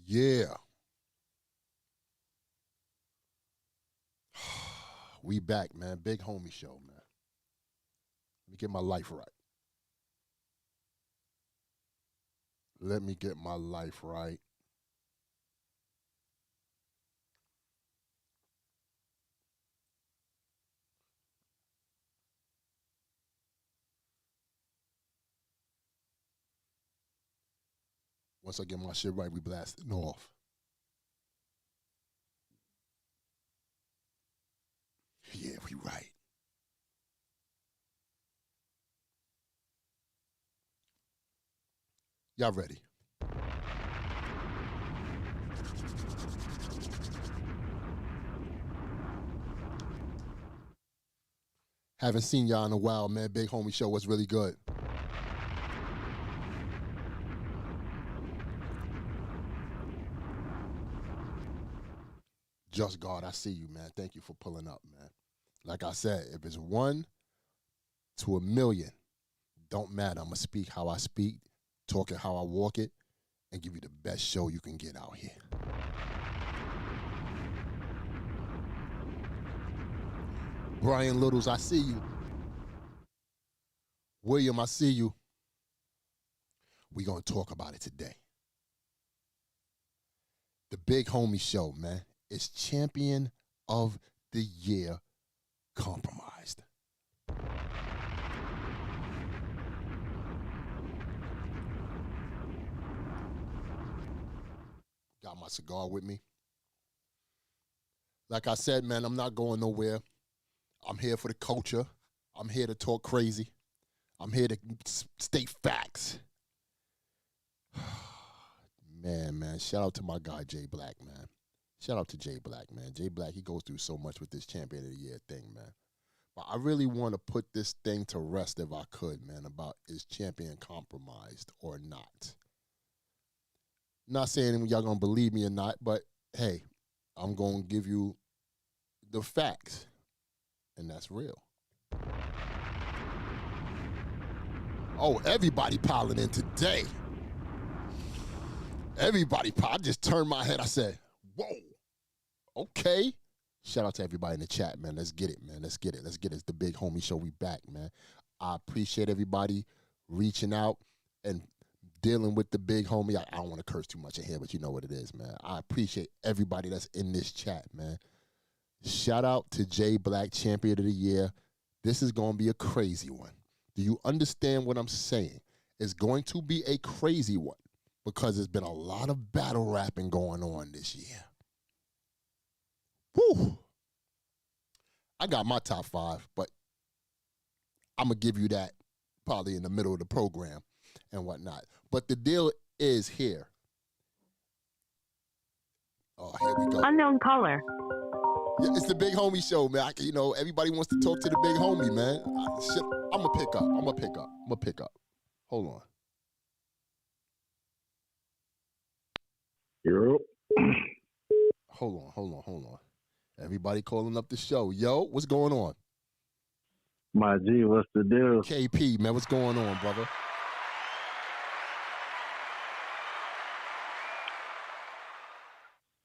Yeah. We back, man. Big homie show, man. Let me get my life right. Let me get my life right. Once I get my shit right, we blasting off. Yeah, we right. Y'all ready? Haven't seen y'all in a while, man. Big homie show was really good. Just God, I see you, man. Thank you for pulling up, man. Like I said, if it's 1 to 1,000,000, don't matter. I'm going to speak how I speak, talk it how I walk it, and give you the best show you can get out here. Brian Littles, I see you. William, I see you. We're going to talk about it today. The Big Homie Show, man, is Champion of the Year compromised. Got my cigar with me. Like I said, man, I'm not going nowhere. I'm here for the culture. I'm here to talk crazy. I'm here to state facts. Man, shout out to my guy, Jay Black, man. Shout out to Jay Black, man. Jay Black, he goes through so much with this Champion of the Year thing, man. But I really want to put this thing to rest if I could, man, about is Champion compromised or not. Not saying y'all going to believe me or not, but hey, I'm going to give you the facts, and that's real. Oh, everybody piling in today. Everybody, I just turned my head. I said, whoa, okay. Shout out to everybody in the chat, man. Let's get it, man. Let's get it. Let's get it. It's the Big Homie Show. We back, man. I appreciate everybody reaching out and dealing with the Big Homie. I don't want to curse too much in here, but you know what it is, man. I appreciate everybody that's in this chat, man. Shout out to Jay Black, Champion of the Year. This is going to be a crazy one. Do you understand what I'm saying? It's going to be a crazy one because there's been a lot of battle rapping going on this year. Whew. I got my top 5, but I'm going to give you that probably in the middle of the program and whatnot. But the deal is here. Oh, here we go. Unknown caller. Yeah, it's the Big Homie Show, man. Everybody wants to talk to the Big Homie, man. I'm going to pick up. Hold on. Yep. Hold on. Everybody calling up the show. Yo, what's going on? My G, what's the deal? KP, man, what's going on, brother?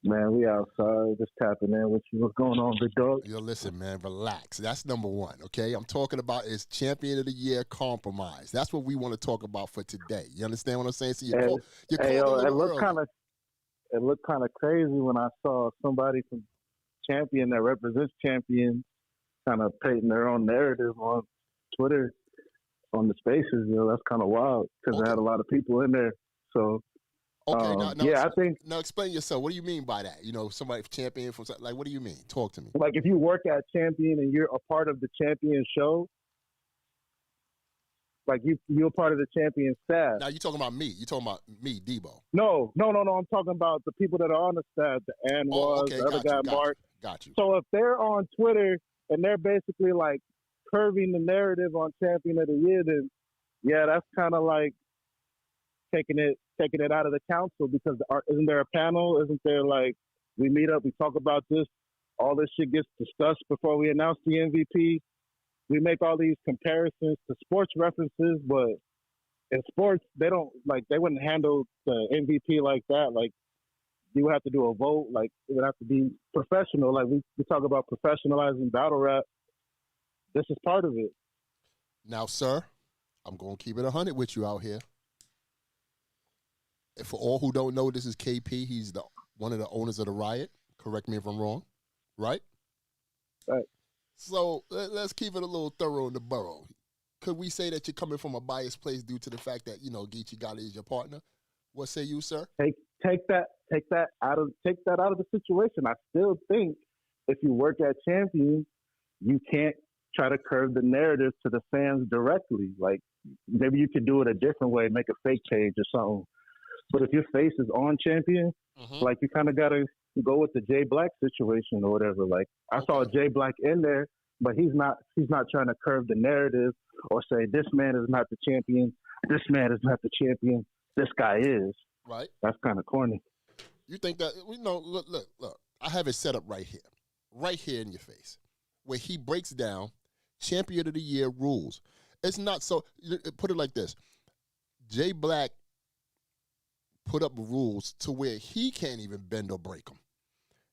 Man, we outside just tapping in with you. What's going on, big dog? Yo, listen, man, relax. That's number 1, okay? I'm talking about is Champion of the Year compromise. That's what we want to talk about for today. You understand what I'm saying? So it looked kind of crazy when I saw somebody from Champion that represents Champion kind of painting their own narrative on Twitter on the spaces. That's kind of wild because I had a lot of people in there. So. Okay, I think. Now explain yourself. What do you mean by that? Somebody Champion from like, what do you mean? Talk to me. Like, if you work at Champion and you're a part of the Champion show, like you're part of the Champion staff. Now you talking about me? You talking about me, DEBO? No. I'm talking about the people that are on the staff. The the other guy, Mark. Got you. So if they're on Twitter and they're basically like curving the narrative on Champion of the Year, then yeah, that's kind of like taking it out of the council because isn't there a panel? Isn't there like we meet up, we talk about this, all this shit gets discussed before we announce the MVP. We make all these comparisons to sports references, but in sports they wouldn't handle the MVP like that. Like you would have to do a vote. Like it would have to be professional. Like we talk about professionalizing battle rap. This is part of it. Now, sir, I'm going to keep it 100 with you out here. And for all who don't know, this is KP. He's one of the owners of the Riot. Correct me if I'm wrong. Right? Right. So let's keep it a little thorough in the borough. Could we say that you're coming from a biased place due to the fact that, Geechee Gotti is your partner? What say you, sir? Take that out of the situation. I still think if you work at Champion, you can't try to curve the narrative to the fans directly. Like maybe you could do it a different way, make a fake page or something. But if your face is on Champion, like you kind of gotta go with the Jay Black situation or whatever. Like I saw Jay Black in there, but he's not trying to curve the narrative or say this man is not the champion, this man is not the champion, this guy is. Right. That's kind of corny. You think that look. I have it set up right here in your face, where he breaks down Champion of the Year rules. It's not so. Put it like this: Jay Black put up rules to where he can't even bend or break them.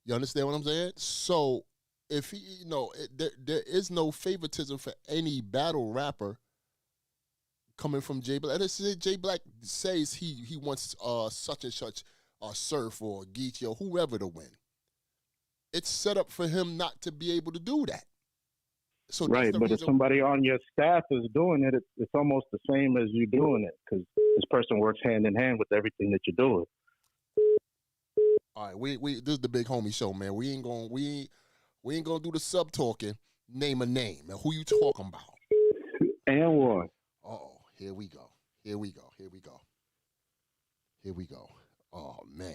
You understand what I'm saying? So if he, there is no favoritism for any battle rapper coming from Jay Black. Let's say Jay Black says he wants such and such Surf or Geechee or whoever to win. It's set up for him not to be able to do that. So right, but if somebody on your staff is doing it, it's almost the same as you doing it because this person works hand in hand with everything that you're doing. All right, we this is the Big Homie Show, man. We ain't gonna do the sub talking. Name a name and who you talking about? And one. Oh, here we go. Oh man,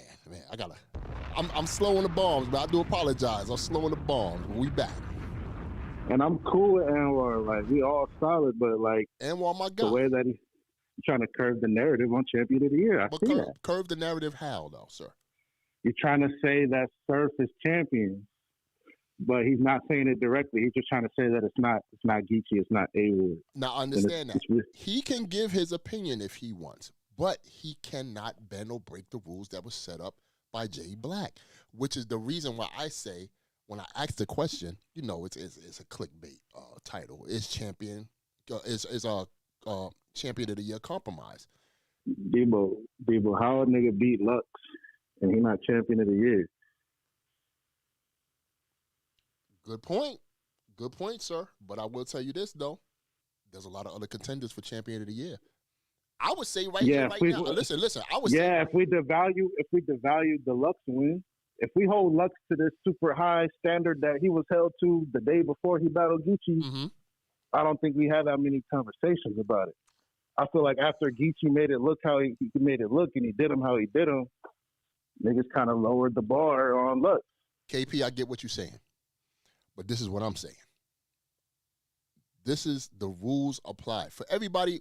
I'm slow on the bombs, but I do apologize. I'm slow on the bombs. But we back. And I'm cool with Anwar. Like, we all solid, but, like, Anwar, my guy. The way that he's trying to curve the narrative on Champion of the Year. I see that. Curve the narrative how, though, sir? You're trying to say that Surf is champion, but he's not saying it directly. He's just trying to say that it's not Geechee, it's not A-Wood. Now, understand that. He can give his opinion if he wants, but he cannot bend or break the rules that were set up by Jay Black, which is the reason why I say, when I ask the question, it's a clickbait title. Is champion is a Champion of the Year compromise? DEBO, how a nigga beat Lux and he not Champion of the Year? Good point, sir. But I will tell you this though, there's a lot of other contenders for Champion of the Year. I would say now. Listen. I would say if we devalue the Lux win. If we hold Lux to this super high standard that he was held to the day before he battled Geechee, I don't think we have that many conversations about it. I feel like after Geechee made it look how he made it look and he did him how he did him, niggas kind of lowered the bar on Lux. KP, I get what you're saying, but this is what I'm saying. This is the rules apply for everybody.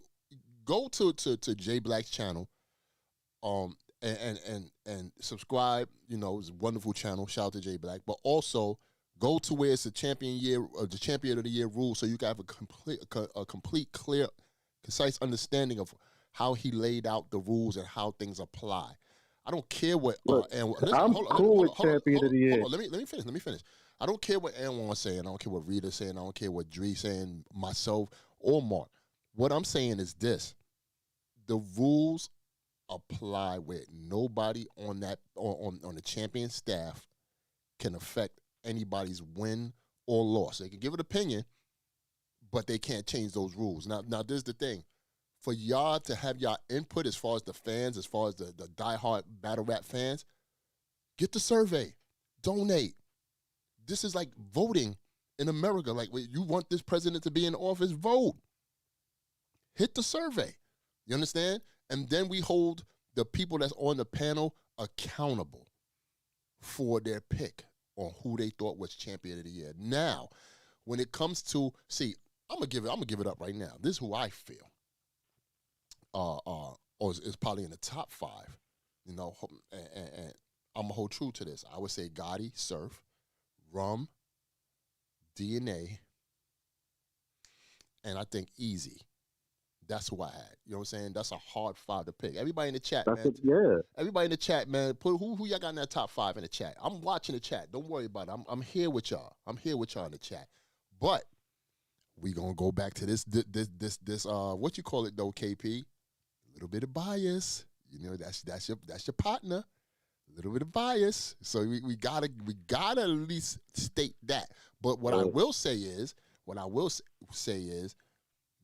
Go to Jay Black's channel, and subscribe. It's a wonderful channel. Shout out to Jay Black. But also go to where it's the Champion of the Year rule, so you can have a complete, clear, concise understanding of how he laid out the rules and how things apply. I don't care what. I'm cool with Champion of the Year. Let me finish. I don't care what Anwan's saying. I don't care what Rita's saying. I don't care what Dre's saying, myself, or Mark. What I'm saying is this: the rules apply where nobody on the champion staff can affect anybody's win or loss. They can give an opinion, but they can't change those rules. Now this is the thing. For y'all to have y'all input as far as the fans, as far as the diehard battle rap fans, get the survey. Donate. This is like voting in America. Like, you want this president to be in office, vote. Hit the survey. You understand? And then we hold the people that's on the panel accountable for their pick on who they thought was Champion of the Year. Now, when it comes to, I'm gonna give it up right now. This is who I feel. Is probably in the top 5. And I'm gonna hold true to this. I would say Gotti, Surf, Rum, DNA, and I think Easy. That's who I had. You know what I'm saying? That's a hard 5 to pick. Everybody in the chat, That's man. it. Yeah. Everybody in the chat, man. Put who y'all got in that top 5 in the chat. I'm watching the chat. Don't worry about it. I'm here with y'all. I'm here with y'all in the chat. But we gonna go back to this what you call it though, KP? A little bit of bias. You know, that's your partner. A little bit of bias. So we gotta at least state that. But what I will say is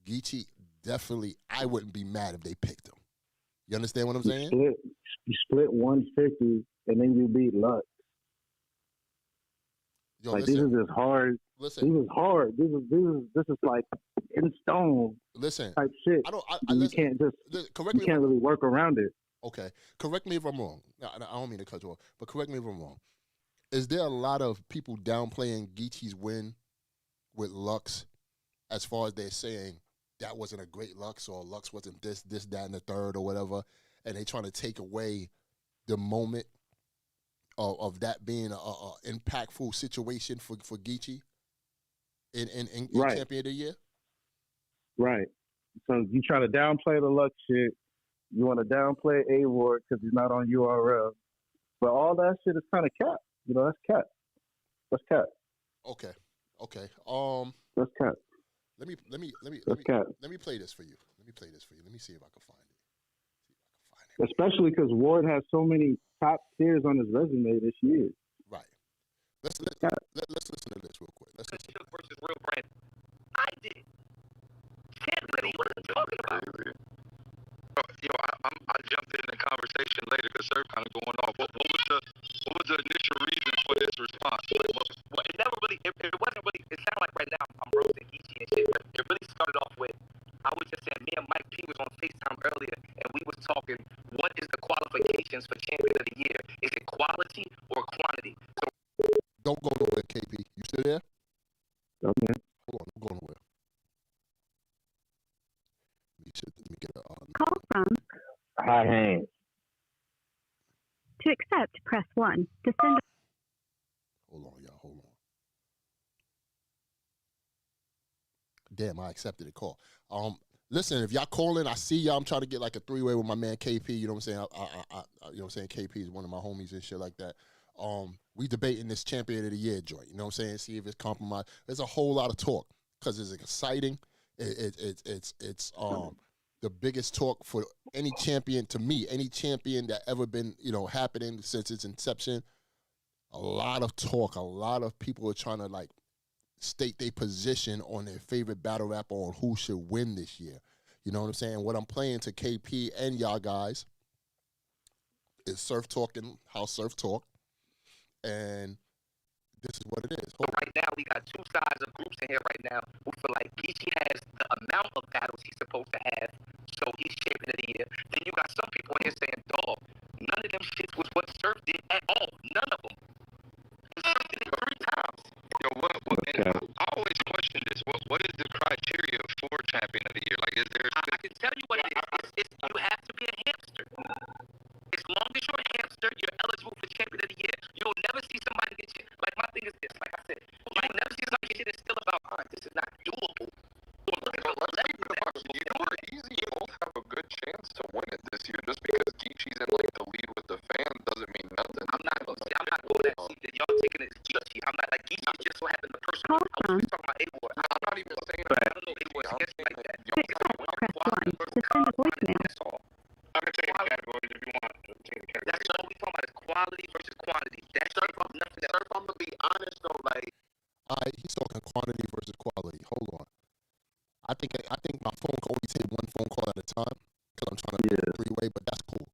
Geechee definitely, I wouldn't be mad if they picked him. You understand what I'm saying? You split 150 and then you beat Lux. Yo, like listen, this is hard. Listen. This is hard. This is like in stone. Listen. Type shit. You can't really work around it. Okay. Correct me if I'm wrong. No, I don't mean to cut you off, but correct me if I'm wrong. Is there a lot of people downplaying Geechee's win with Lux as far as they're saying that wasn't a great Lux or Lux wasn't this, that, and the third or whatever, and they trying to take away the moment of that being a impactful situation for Geechee in right. Champion of the Year? Right. So you try to downplay the Lux shit. You want to downplay A-Ward because he's not on URL. But all that shit is kind of cap. You know, that's cap. That's cap. Okay. That's cap. Let me play this for you. Let me see if I can find it. Especially because Ward has so many top tiers on his resume this year. Right. Let's listen to this real quick. Let's listen. Versus Real Brand. I did. Can't really what I'm talking about. I jumped in the conversation later because Surf kind of going off. What was the initial reason for this response? Well, it never really. It wasn't really. It sounded like right now I'm roasting Geechee and shit, but it really started off with. I was just saying, me and Mike P was on FaceTime earlier, and we was talking. What is the qualifications for Champion of the Year? Is it quality or quantity? So, don't go nowhere, KP. You still there? Okay. Hold on, don't go nowhere. Let me get a call from High Hands. To accept, press 1. To send. Hold on, y'all. Hold on. Damn, I accepted the call. Listen, if y'all calling, I see y'all. I'm trying to get like a 3-way with my man KP. You know what I'm saying? I you know what I'm saying? KP is one of my homies and shit like that. We debating this Champion of the Year joint. You know what I'm saying? See if it's compromised. There's a whole lot of talk because it's exciting. It's the biggest talk for any champion, to me, any champion that ever been, happening since its inception. A lot of talk, a lot of people are trying to like state their position on their favorite battle rapper on who should win this year. You know what I'm saying? What I'm playing to KP and y'all guys is Surf Talking, how Surf Talk, and this is what it is. So right now, we got two sides of groups in here right now who feel like Geechee has the amount of battles he's supposed to have, so he's Champion of the Year. Then you got some people in here saying, dog, none of them shits was what Surf did at all. None of them. Surf did it 3 times. Yo, I always question this. What is the criteria for Champion of the Year? Like, is there? I can tell you what it is. You have to be a hamster. As long as you're a hamster, you're eligible for Champion of the Year. You'll never see somebody get shit. Like, my thing is this. Like I said, you'll never see somebody get shit that's still about, this is not doable. Or look at the level. You know what? Easy, you both have a good chance to win it this year. Just because Geechee's in like the lead with the fans doesn't mean nothing. I'm not going that seat. Y'all taking it as Geechee. I'm not like Geechee just so happened the person. I was talking about A-Ward. I'm not even saying that. I don't know A-Ward against like that. To send a voicemail. That's all. I can take categories if you want. That's all we talking about is quality versus quantity. That's nothing else. I'm gonna be honest though, like. He's talking quantity versus quality. Hold on. I think my phone can only take one phone call at a time because I'm trying to do a 3-way, but that's cool.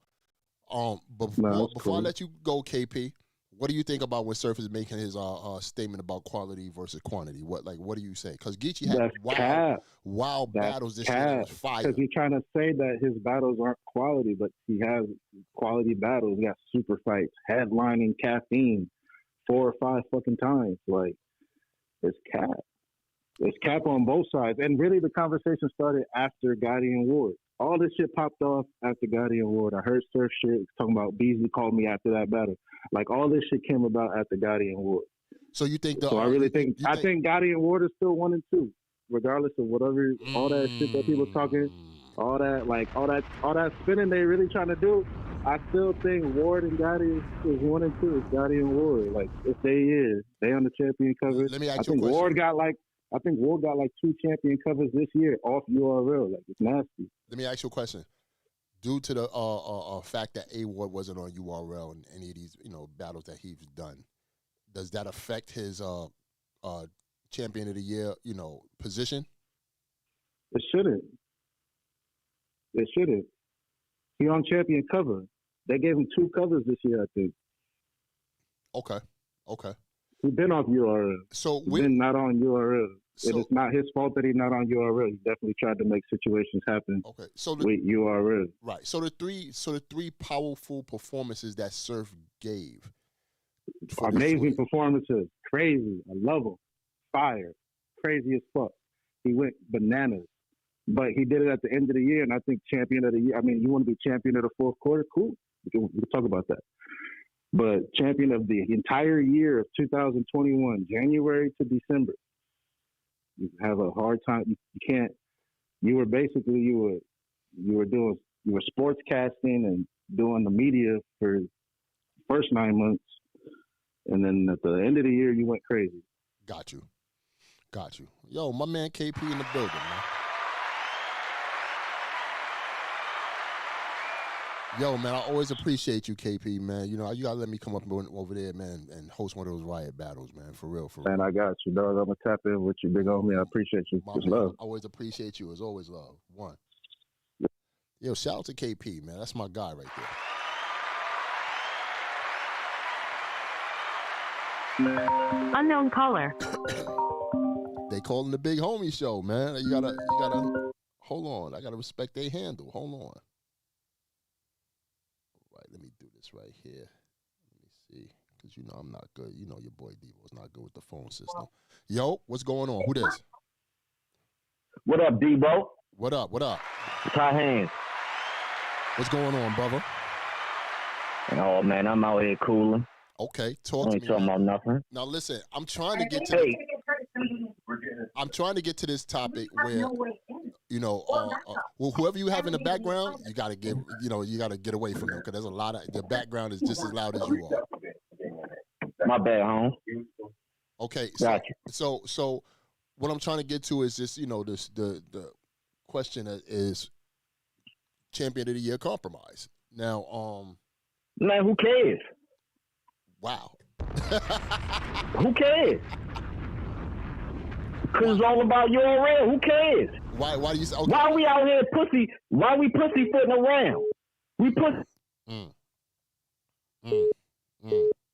Before I let you go, KP, what do you think about when Surf is making his statement about quality versus quantity? What do you say? Because Geechee had wild battles this year. That was fire. Because he's trying to say that his battles aren't quality, but he has quality battles. He got super fights, headlining Caffeine 4 or 5 fucking times. Like, it's cap. It's cap on both sides. And really, the conversation started after Gotti and Ward. All this shit popped off after Gotti and Ward. I heard Surf shit talking about Beasley called me after that battle. Like, all this shit came about after Gotti and Ward. So you think? I really think I think Gotti and Ward is still 1 and 2, regardless of whatever all that shit that people talking. all that spinning they really trying to do. I still think Ward and Gotti is 1 and 2. It's Gotti and Ward. Like if they on the champion covers. Let me ask I you a think question. Ward got like 2 champion covers this year off URL. Like it's nasty. Let me ask you a question. Due to the fact that A Ward wasn't on URL in any of these battles that he's done, does that affect his champion of the year position? It shouldn't. It shouldn't. He on champion cover. They gave him 2 covers this year, I think. Okay. He's been off URL. So he's been not on URL. It is not his fault that he's not on URL. He definitely tried to make situations happen. Okay. So with URL. Right. So the three powerful performances that Surf gave. Amazing performances. Crazy. I love him. Fire. Crazy as fuck. He went bananas. But he did it at the end of the year, and I think champion of the year. I mean, you want to be champion of the fourth quarter? Cool. We can talk about that. But champion of the entire year of 2021, January to December, you have a hard time. You can't. You were sportscasting and doing the media for the first 9 months, and then at the end of the year, you went crazy. Got you. Yo, my man KP in the building, man. Yo, man, I always appreciate you, KP, man. You gotta let me come up over there, man, and host one of those riot battles, man. For real. Man, I got you, dog. I'm gonna tap in with you, big homie. I appreciate you. Just love. I always appreciate you. As always, love. One. Yo, shout out to KP, man. That's my guy right there. Unknown caller. They calling the Big Homie Show, man. You gotta hold on. I gotta respect their handle. Hold on. Right, let me do this right here. Let me see, because I'm not good. Your boy DEBO is not good with the phone system. Yo, what's going on? Who this? What up, DEBO? What up? Tie hands. What's going on, brother? Oh man, I'm out here cooling. Okay, talk to me. Ain't talking about nothing. Now listen, I'm trying to get to. I'm trying to get to this topic where, whoever you have in the background, you gotta get away from them because there's a lot of the background is just as loud as you are. My bad, home. Okay, gotcha. So what I'm trying to get to is just the question is champion of the year compromise. Now, man, who cares? Wow. Who cares? Because it's all about URL. Who cares? Why do you say? Okay. Why we out here pussy? Why we pussyfooting around? We pussy.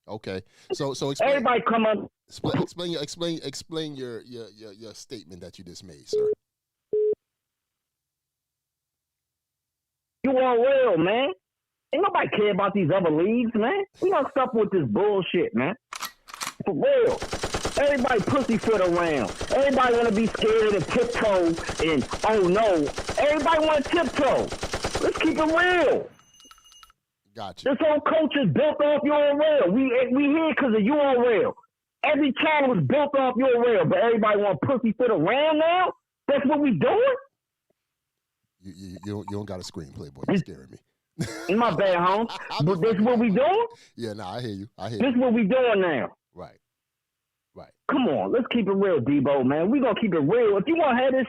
Okay. So explain, everybody come up. Explain your statement that you just made, sir. URL, man. Ain't nobody care about these other leagues, man. We don't stop with this bullshit, man. For real. Everybody pussyfoot around. Everybody want to be scared and tiptoe and, oh no. Everybody want to tiptoe. Let's keep it real. Gotcha. This whole culture is built off URL. We here because of URL. Every channel is built off URL, but everybody want to pussyfoot around now? That's what we doing? You don't got a screenplay, boy. You're scaring me. My bad, home. But that's what we doing? Yeah, I hear you. This is what we doing now. Right. Come on, let's keep it real, DEBO, man. We gonna keep it real. If you gonna have this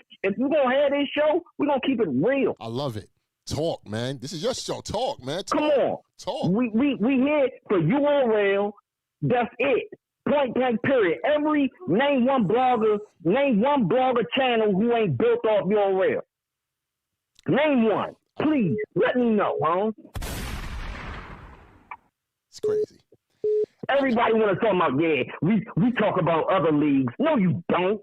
show, we gonna keep it real. I love it. Talk, man. This is your show. Talk, man. Come on. Talk. We here for URL. That's it. Point blank. Period. Name one blogger channel who ain't built off URL. Name one. Please, let me know, huh? It's crazy. Everybody want to talk about, we talk about other leagues. No, you don't.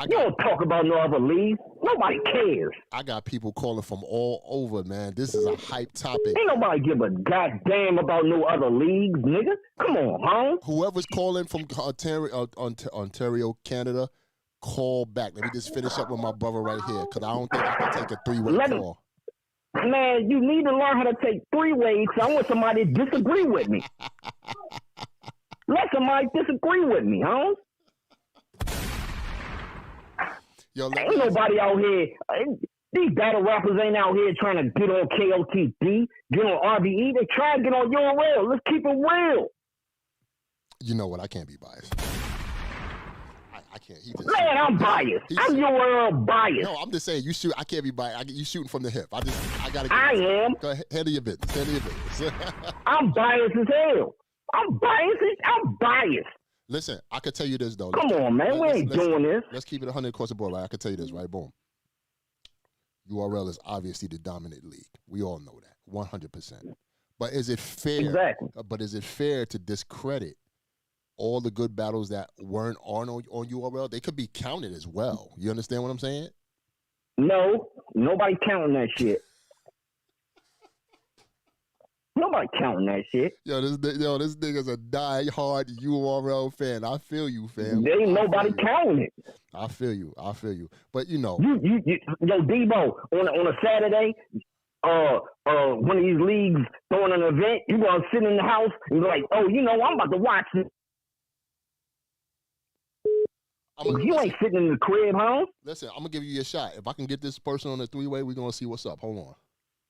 You don't talk about no other leagues. Nobody cares. I got people calling from all over, man. This is a hype topic. Ain't nobody give a goddamn about no other leagues, nigga. Come on, huh? Whoever's calling from Ontario, Canada, call back. Let me just finish up with my brother right here, because I don't think I can take a three-way call. Man, you need to learn how to take three-ways, so I want somebody to disagree with me. Let somebody disagree with me, huh? Yo, ain't nobody out here. These battle rappers ain't out here trying to get on KOTD, get on RBE. They try to get on URL. Let's keep it real. You know what? I can't be biased. I can't. Man, I'm biased. I'm URL biased. No, I'm just saying you shoot. I can't be biased. You shooting from the hip. I gotta. I am. Go ahead. Handle your business. Handle your business. I'm biased as hell. I'm biased. Listen, I could tell you this though. Come on, man. We ain't doing this. Let's keep it 100 across the board. Right? I can tell you this. Right? Boom. URL is obviously the dominant league. We all know that 100%. But is it fair? Exactly. But is it fair to discredit all the good battles that weren't on URL? They could be counted as well. You understand what I'm saying? No, nobody counting that shit. Nobody counting that shit. This nigga's a die-hard URL fan. I feel you, fam. There ain't nobody counting it. I feel you. But you know, yo, DEBO, on a Saturday, one of these leagues throwing an event, you gonna sit in the house and be like, oh, you know, I'm about to watch it. You ain't sitting in the crib, huh? Listen, I'm gonna give you a shot. If I can get this person on the three-way, we're gonna see what's up. Hold on.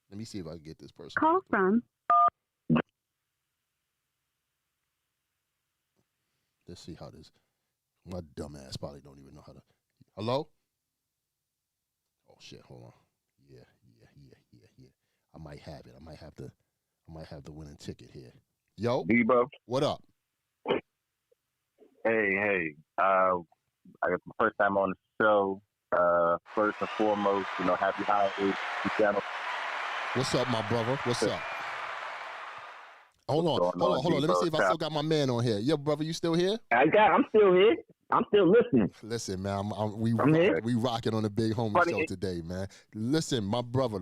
Let me see if I can get this person. Call from. Let's see how this. My dumb ass probably don't even know how to. Hello? Oh shit! Hold on. Yeah. I might have it. I might have the winning ticket here. Yo, DEBO. What up? Hey. I guess my first time on the show. First and foremost, happy holidays. What's up, my brother? What's up? Hold on. Let me see if I still got my man on here. Yo, brother, you still here? I'm still here. I'm still listening. Listen, man, we rocking on the Big Homie Show today, man. Listen, my brother.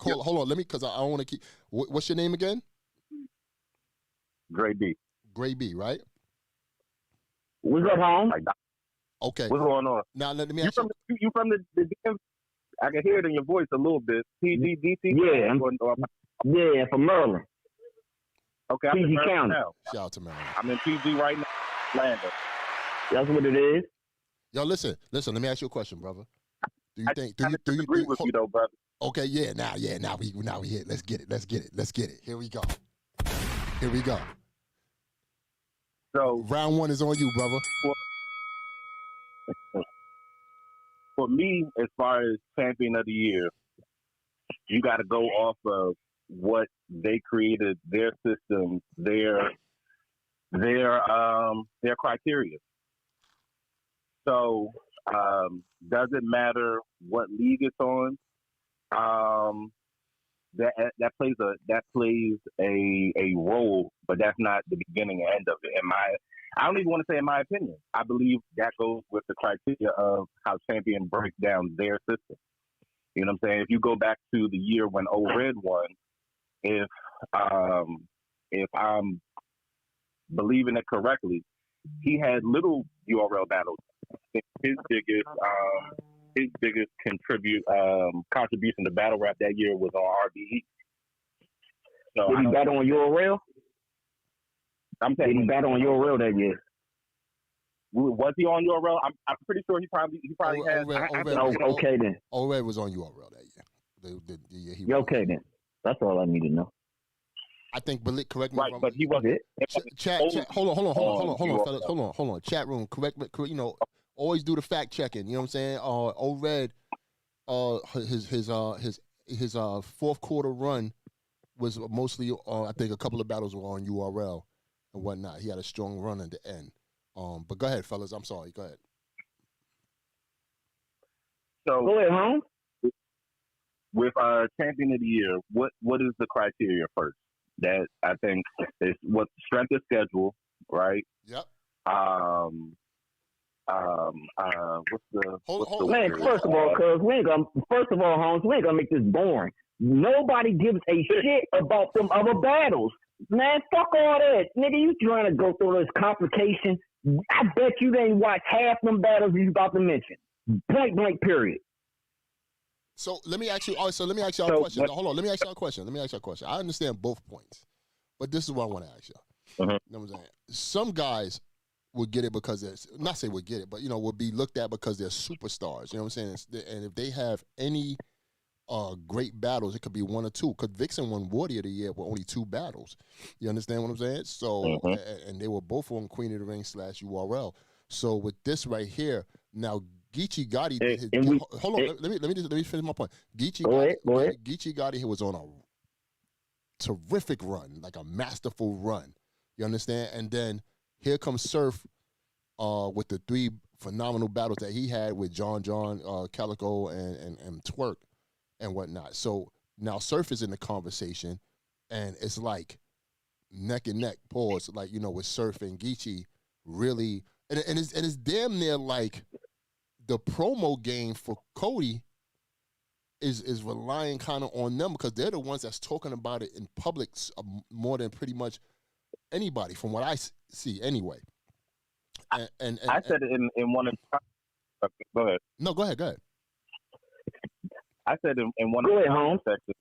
Hold on, let me, because I don't want to keep. What's your name again? Gray B. Gray B, right? What's up, home? Okay. What's going on? Now let me ask you. You from the DM? I can hear it in your voice a little bit. PG, DC? Yeah, from Maryland. Okay, I'm PG in County. now. Shout out to Maryland. I'm in PG right now. Atlanta. That's what it is. Yo, listen. Let me ask you a question, brother. Do you think? Do you agree with you though, brother? Okay, yeah. Now we hit. Let's get it. Here we go. So round one is on you, brother. For me, as far as champion of the year, you got to go off of what they created, their system, their criteria. So doesn't matter what league it's on. That plays a role, but that's not the beginning and end of it. I don't even want to say in my opinion. I believe that goes with the criteria of how champion breaks down their system. You know what I'm saying? If you go back to the year when O-Red won, if I'm believing it correctly, he had little URL battles. His biggest contribution to battle rap that year was on RBE. So did he battle on URL? Did he battle on URL that year? Was he on URL? I'm pretty sure he probably had. Okay then. O-Red was on URL that year. The year he okay then. That's all I need to know. I think, correct me. Right, but he wasn't. Chat. Hold on, fellas. Chat room. Correct. Always do the fact checking. You know what I'm saying? O-Red, his fourth quarter run was mostly. I think a couple of battles were on URL and whatnot. He had a strong run at the end. But go ahead, fellas. I'm sorry. Go ahead. So go ahead, home. With our champion of the year, what is the criteria first? That I think is what strength of schedule, right? Yep. What's the man? First of all, Holmes, we ain't gonna make this boring. Nobody gives a shit about them other battles. Man, fuck all that. Nigga, you trying to go through this complication. I bet you didn't watch half them battles you about to mention. Point blank, period. So let me ask you. Let me ask y'all a question. Hold on. Let me ask y'all a question. I understand both points, but this is what I want to ask y'all. You know what I'm saying? Some guys would get it because they're would get it, but would be looked at because they're superstars. You know what I'm saying? And if they have any great battles. It could be one or two. Because Vixen won Warrior of the Year with only 2 battles. You understand what I'm saying? So, and they were both on Queen of the Ring / URL. So with this right here, now Geechee Gotti did his. Hold on, let me finish my point. Geechee Gotti was on a terrific run, like a masterful run. You understand? And then here comes Surf with the 3 phenomenal battles that he had with John, Calico, and Twerk and whatnot. So now Surf is in the conversation, and it's like neck and neck, pause, like, you know, with Surf and Geechee really, and it's damn near like the promo game for Cody is relying kind of on them because they're the ones that's talking about it in public more than pretty much anybody, from what I see anyway. And I said it in one of the, go ahead. No, go ahead. I said in one of the sections,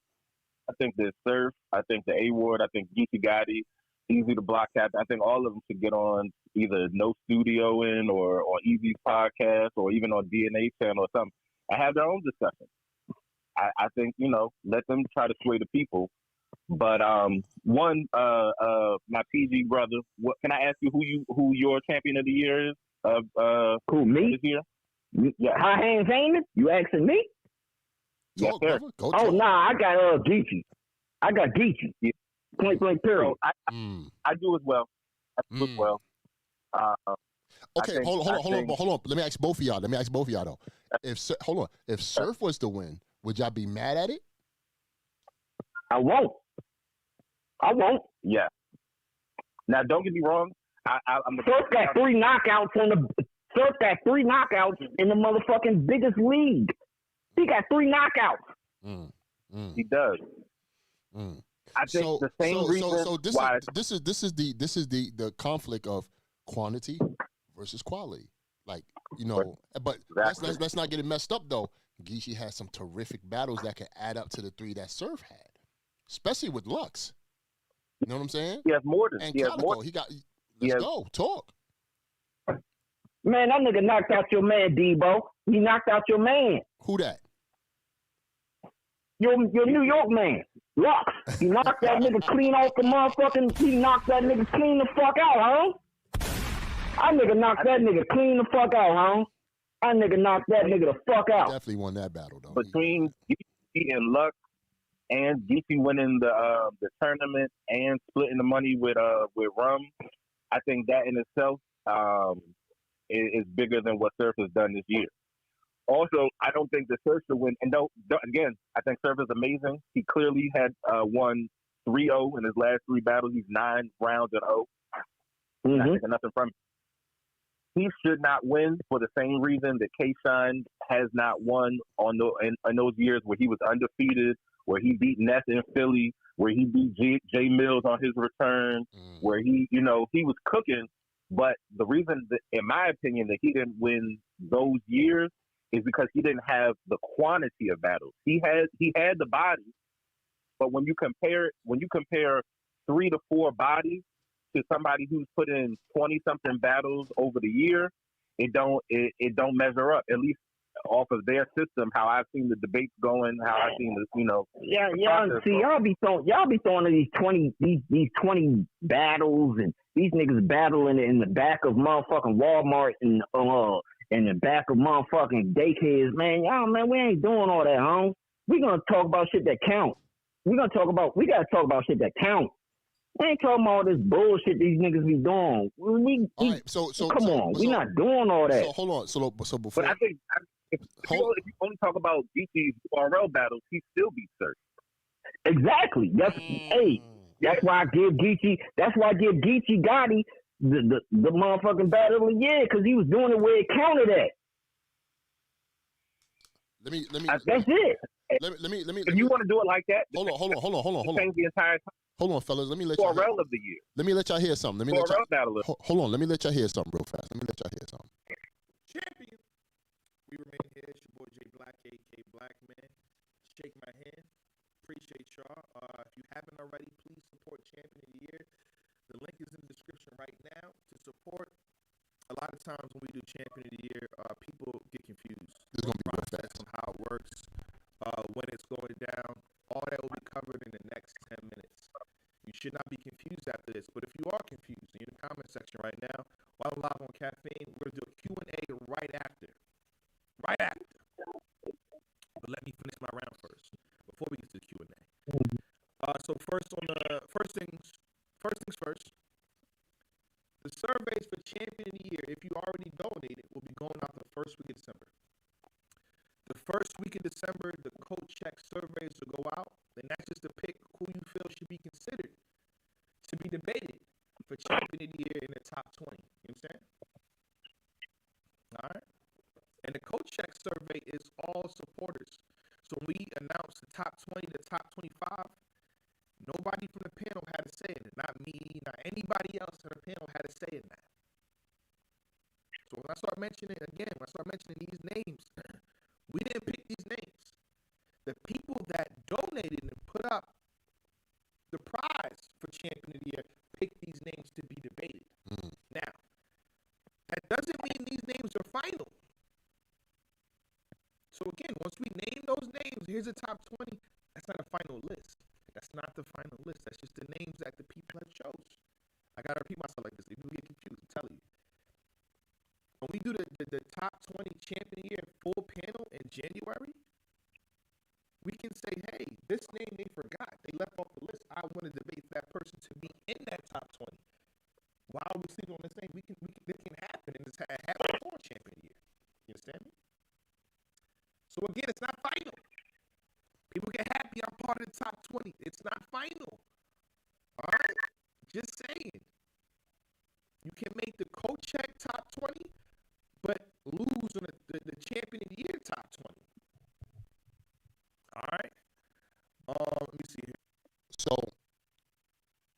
I think there's Surf, I think the A-Ward, I think Geechee Gotti, Easy the Block Captain. I think all of them should get on either No Studio In or Easy's podcast or even on DNA channel or something and have their own discussion. I think, you know, let them try to sway the people. But my PG brother, what can I ask you who your champion of the year is? Who, me? This year? Yeah, High Hands Heyman? You asking me? Yes, sir. Oh, nah, I got Geechee. I got Geechee. Yeah. Point blank period. So I do as well. Okay, hold on. Let me ask both of y'all though. If Surf was to win, would y'all be mad at it? I won't. Yeah. Now, don't get me wrong. I'm Surf got 3 knockouts in the motherfucking biggest league. He got 3 knockouts. He does. I think the same reason. So this is the conflict of quantity versus quality. Like, you know, but let's not get it messed up though. Geechee has some terrific battles that can add up to the 3 that Surf had, especially with Lux. You know what I'm saying? He has more than. And Calico, let's go talk. Man, that nigga knocked out your man, DEBO. He knocked out your man. Who that? Your New York man, Lux. He knocked that nigga clean off the motherfucking. He knocked that nigga clean the fuck out, huh? That nigga knocked that nigga clean the fuck out, huh? That nigga knocked that nigga the fuck out. Definitely won that battle though. Between Geechee and Lux, and Geechee winning the tournament and splitting the money with Rum, I think that in itself is bigger than what Surf has done this year. Also, I don't think the Surf should win. And again, I think Surf is amazing. He clearly had won 3-0 in his last 3 battles. He's 9 rounds and 0. Not taking nothing from him. He should not win for the same reason that K-Shine has not won in those years where he was undefeated, where he beat Ness in Philly, where he beat Jay Mills on his return, where he was cooking. But the reason that, in my opinion, that he didn't win those years is because he didn't have the quantity of battles. He had the body, but when you compare 3 to 4 bodies to somebody who's put in 20-something battles over the year, it don't measure up. At least off of their system, how I've seen the debates going, how I've seen the Yeah. See, y'all be throwing these 20 battles, and these niggas battling in the back of motherfucking Walmart and in the back of motherfucking daycares, man. We ain't doing all that, huh? We gonna talk about shit that count. We gotta talk about shit that count. We ain't talking about all this bullshit these niggas be doing. All right, so come on, we not doing all that. So hold on, so before. But I think if you only talk about Geechee's URL battles, he still beats Surf. Exactly. That's why I give Geechee. That's why I give Geechee Gotti the motherfucking battle of the year, because he was doing it where it counted at. Let me. That's it. Let me. If you want to do it like that, hold on. Change the entire time. Hold on, fellas. Let me let y'all. URL of the year. Let me let y'all hear something. Hold on. Let me let y'all hear something real fast. Champion. We remain here. It's your boy J Black, AK Black Man. Shake my hand. Appreciate y'all. If you haven't already, please support Champion of the Year. The link is in the description right now to support. A lot of times when we do Champion of the Year, people get confused. It's gonna be process on how it works, when it's going down. All that will be covered in the next 10 minutes. You should not be confused after this. But if you are confused, in the comment section right now, while I'm live on Caffeine, we're going to do a Q&A right after. Right after. But let me finish my round first before we get to the Q&A. So first things first. The surveys for Champion of the Year, if you already donated, will be going out the first week of December. The first week of December, the coach check surveys will go out, and that's just to pick who you feel should be considered to be debated for Champion of the Year in the top 20. You understand? All right. And the coach check survey is all supporters. So when we announced the top 20 to top 25, nobody from the panel had a say in it. Not me, not anybody else on the panel had a say in that. So when I start mentioning these names, we didn't pick these names. The people that donated and put up the prize for Champion of the Year picked these names to be debated. Now, that doesn't mean these names are final. So again, once we name those names, here's the top 20. That's not a final list. That's not the final list. That's just the names that the people have chose. I got to repeat myself like this. If you get confused, I'm telling you. When we do the top 20 Champion of the Year full panel in January, we can say, hey, this name they forgot. They left off the list. I want to debate that person to be in that top 20. Why are we sleeping on this name? This can happen, and it's happened before Champion of the Year. You understand me? So again, it's not final. People get happy I'm part of the top 20. It's not final. All right? Just saying. You can make the coach check top 20, but lose on the Champion of the Year top 20. All right? Let me see here. So,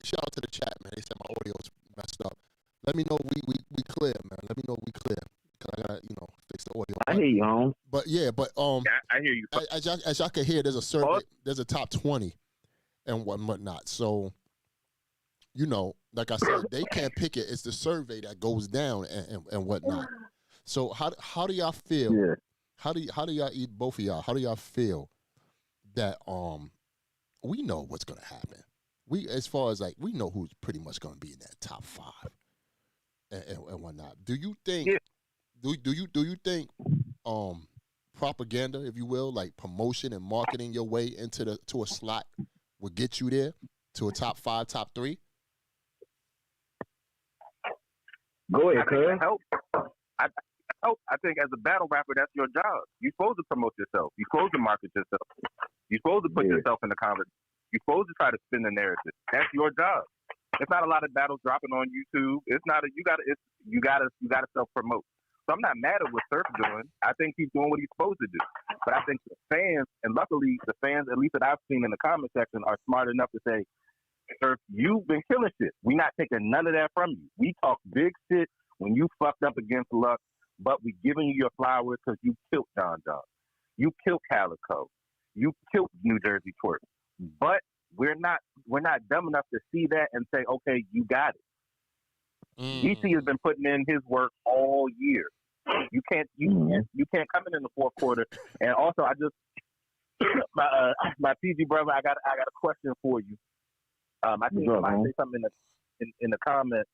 shout out to the chat, man. They said my audio's messed up. Let me know we clear, man. Let me know we clear. Cause I gotta, fix the audio. I hear you, home. But yeah, I hear you. As y'all can hear, there's a survey, there's a top 20 and whatnot. So, like I said, they can't pick it. It's the survey that goes down and whatnot. So how do y'all feel? Yeah. How do y'all eat, both of y'all? How do y'all feel that we know what's gonna happen? As far as we know who's pretty much gonna be in that top 5 and whatnot. Do you think? Yeah. Do you think propaganda, if you will, like promotion and marketing your way into to a slot will get you there to a top 5, top 3? Go ahead, cuz. I think as a battle rapper, that's your job. You're supposed to promote yourself. You're supposed to market yourself. You're supposed to put yourself in the conversation. You're supposed to try to spin the narrative. That's your job. It's not a lot of battles dropping on YouTube. It's not you gotta self promote. So I'm not mad at what Surf's doing. I think he's doing what he's supposed to do. But I think the fans, and luckily the fans, at least that I've seen in the comment section, are smart enough to say, Surf, you've been killing shit. We're not taking none of that from you. We talk big shit when you fucked up against Luck, but we giving you your flowers because you killed Don Don. You killed Calico. You killed New Jersey Twerk. But we're not dumb enough to see that and say, okay, you got it. DC has been putting in his work all year. You can't come in the fourth quarter. And also, I just my PG brother, I got a question for you. I think somebody say something in the comments.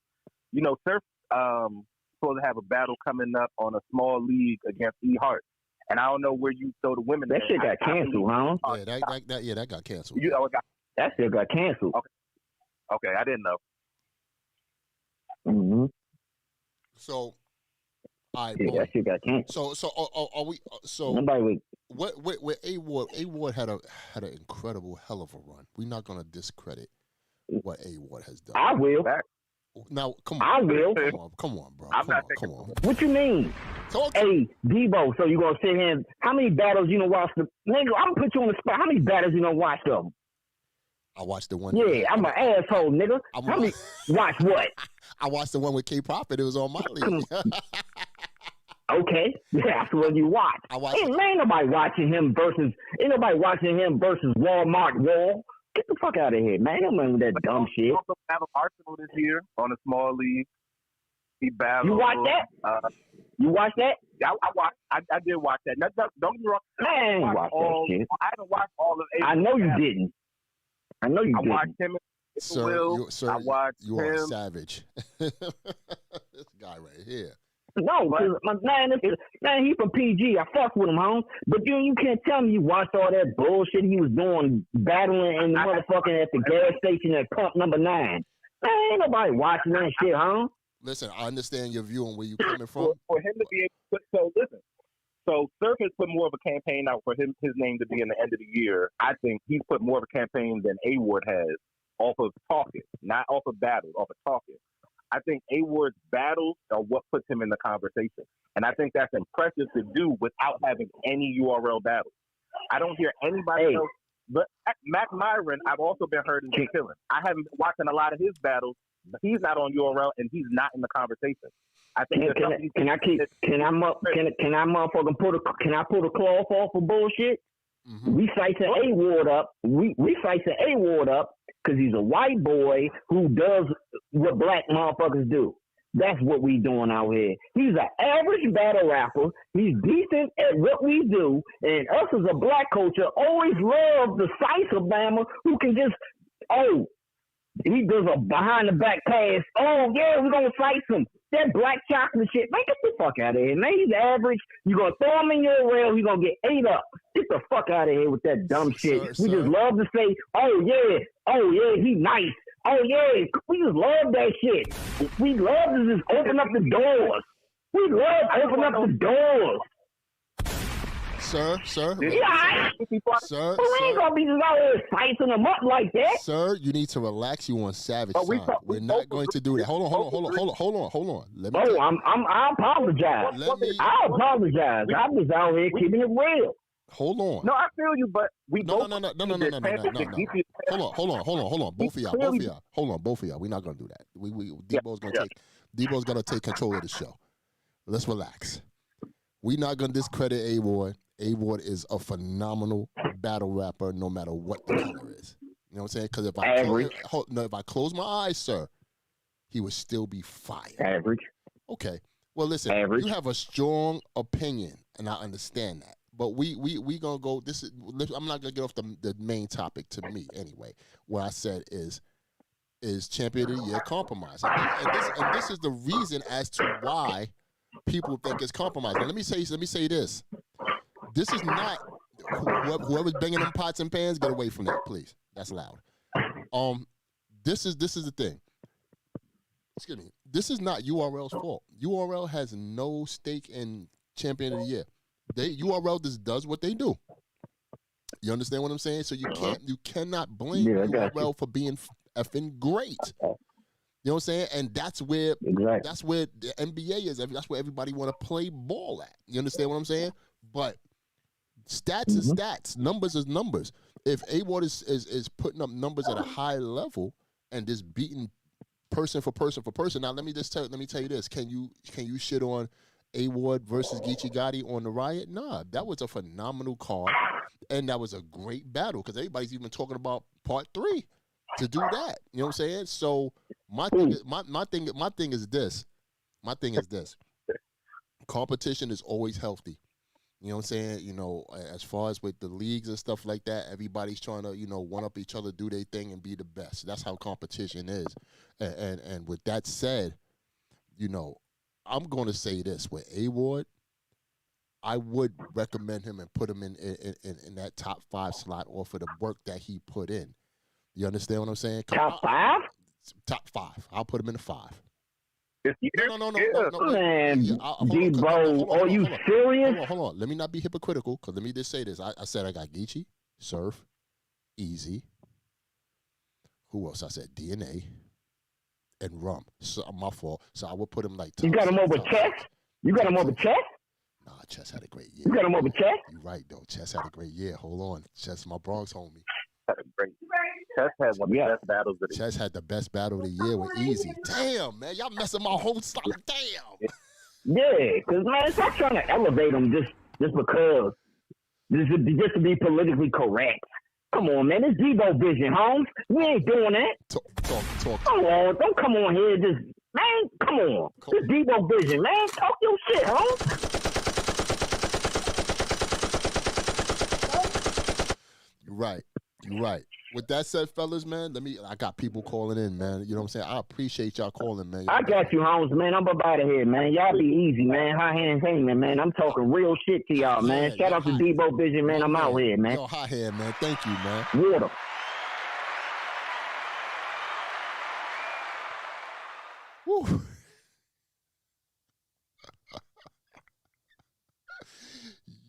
Surf supposed to have a battle coming up on a small league against E Hart, and I don't know where you throw the women. That shit got canceled, huh? Yeah, that got canceled. That shit got canceled. Okay, I didn't know. Mm-hmm. So, all right, that shit got canceled. So are we? So nobody would. What A Ward had an incredible hell of a run. We're not gonna discredit what A Ward has done. I will. Now, come on. I will. Come on, bro. Come on. What you mean? Hey, DEBO, so you gonna sit here and how many battles you watch the nigga? I'm gonna put you on the spot. How many battles you watch them? I watched the one. Yeah, I'm an asshole, nigga. How many watch what? I watched the one with K Prophet. It was on my league. Okay, that's what you watch. Ain't nobody watching him versus Walmart Wall. Get the fuck out of here, man. I don't remember that dumb shit. He also battled Arsenal this year on a small league. He battled. You watch that? You watched that? I did watch that. No, don't get me wrong. I ain't watched that shit. I haven't watched all of A-Ward. I know you didn't. I know you I didn't. watched him. Sir, I watched you are him. a savage. This guy right here. No, because man, he from PG. I fuck with him, home. But you can't tell me you watched all that bullshit he was doing, battling in the motherfucking at the gas station at pump number 9. Man, ain't nobody watching that shit, huh? Listen, I understand your view on where you coming from. For him to be able to listen. So Surf has put more of a campaign out for his name to be in the end of the year. I think he's put more of a campaign than A-Ward has off of talking, not off of battles, off of talking. I think A-Ward's battles are what puts him in the conversation. And I think that's impressive to do without having any URL battles. I don't hear anybody else. But Mac Myron, I've also been heard in the killing. I haven't been watching a lot of his battles, but he's not on URL and he's not in the conversation. I think can I pull the cloth off of bullshit? Mm-hmm. We facing A-Ward up. We facing A-Ward up because he's a white boy who does what black motherfuckers do. That's what we doing out here. He's an average battle rapper. He's decent at what we do. And us as a black culture always love the Sice Obama who can just, he does a behind the back pass. Oh, yeah, we're going to fight him. That black chocolate shit, man, get the fuck out of here, man. He's average. You're going to throw him in your rail. He's going to get ate up. Get the fuck out of here with that dumb shit. We just love to say, oh, yeah, he nice. Oh, yeah, we just love that shit. We love to just open up the doors. We love to open up the doors. Sir. Yeah, Sir. We ain't gonna be just out here slicing them up like that. Sir, you need to relax. You on savage side. We're not going to do that. Hold on. I apologize. I apologize. I'm just out here keeping it real. Hold on. No, I feel you, but we no. Hold on. Both of y'all. Hold on, both of y'all. We're not gonna do that. DEBO's gonna take control of the show. Let's relax. We're not gonna discredit A-Ward. A-Ward is a phenomenal battle rapper, no matter what the color is. You know what I'm saying? Because if I close my eyes, sir, he would still be fire. Average. Okay. Well, listen. You have a strong opinion, and I understand that. But we gonna go. I'm not gonna get off the main topic to me anyway. What I said is champion of the year compromise, and this is the reason as to why people think it's compromise. Now let me say this. This is not whoever's banging them pots and pans. Get away from that, please. That's loud. This is the thing. Excuse me. This is not URL's fault. URL has no stake in champion of the year. URL just does what they do. You understand what I'm saying? So you cannot blame URL for being effing great. You know what I'm saying? And that's where the NBA is. That's where everybody want to play ball at. You understand what I'm saying? But stats is stats. Numbers is numbers. If A-Ward is putting up numbers at a high level and just beating person for person. Now let me tell you this. Can you shit on A-Ward versus Geechee Gotti on the Riot? Nah, that was a phenomenal card, and that was a great battle because everybody's even talking about part 3 to do that. You know what I'm saying? So my thing is this. Competition is always healthy. You know what I'm saying? You know, as far as with the leagues and stuff like that, everybody's trying to, one up each other, do their thing, and be the best. That's how competition is. And with that said, I'm going to say this. With A-Ward, I would recommend him and put him in that top 5 slot off of the work that he put in. You understand what I'm saying? Top 5? Top 5. I'll put him in the 5. No. Man, DEBO, are you serious? Hold on. Let me not be hypocritical, because let me just say this. I said I got Geechee, Surf, Easy. Who else? I said DNA and Rum. So, my fault. So I would put him like... You got him over Chess? You got him over Chess? Nah, Chess had a great year. You got him over Chess? You're right, though. Chess had a great year. Hold on. Chess, my Bronx homie. Chess had one of the best battles of the year. Chess had the best battle of the year with Easy. Damn, man. Y'all messing my whole style. Damn. Yeah, because, man, stop trying to elevate him just because. Just to be politically correct. Come on, man. It's DEBO vision, Holmes. We ain't doing that. Talk. Come on. Don't come on here just Man, come on. This Debo Vision, man. Talk your shit, huh? You're right. You're right. With that said, fellas, man, I got people calling in, man. You know what I'm saying? I appreciate y'all calling, man. I got you, Holmes, man. I'm up out of here, man. Y'all be easy, man. High hand hanging, man. I'm talking real shit to y'all, man. Shout out to Debo Vision, man. I'm out here, man. Yo, hot hand, man. Thank you, man. Water. Woo.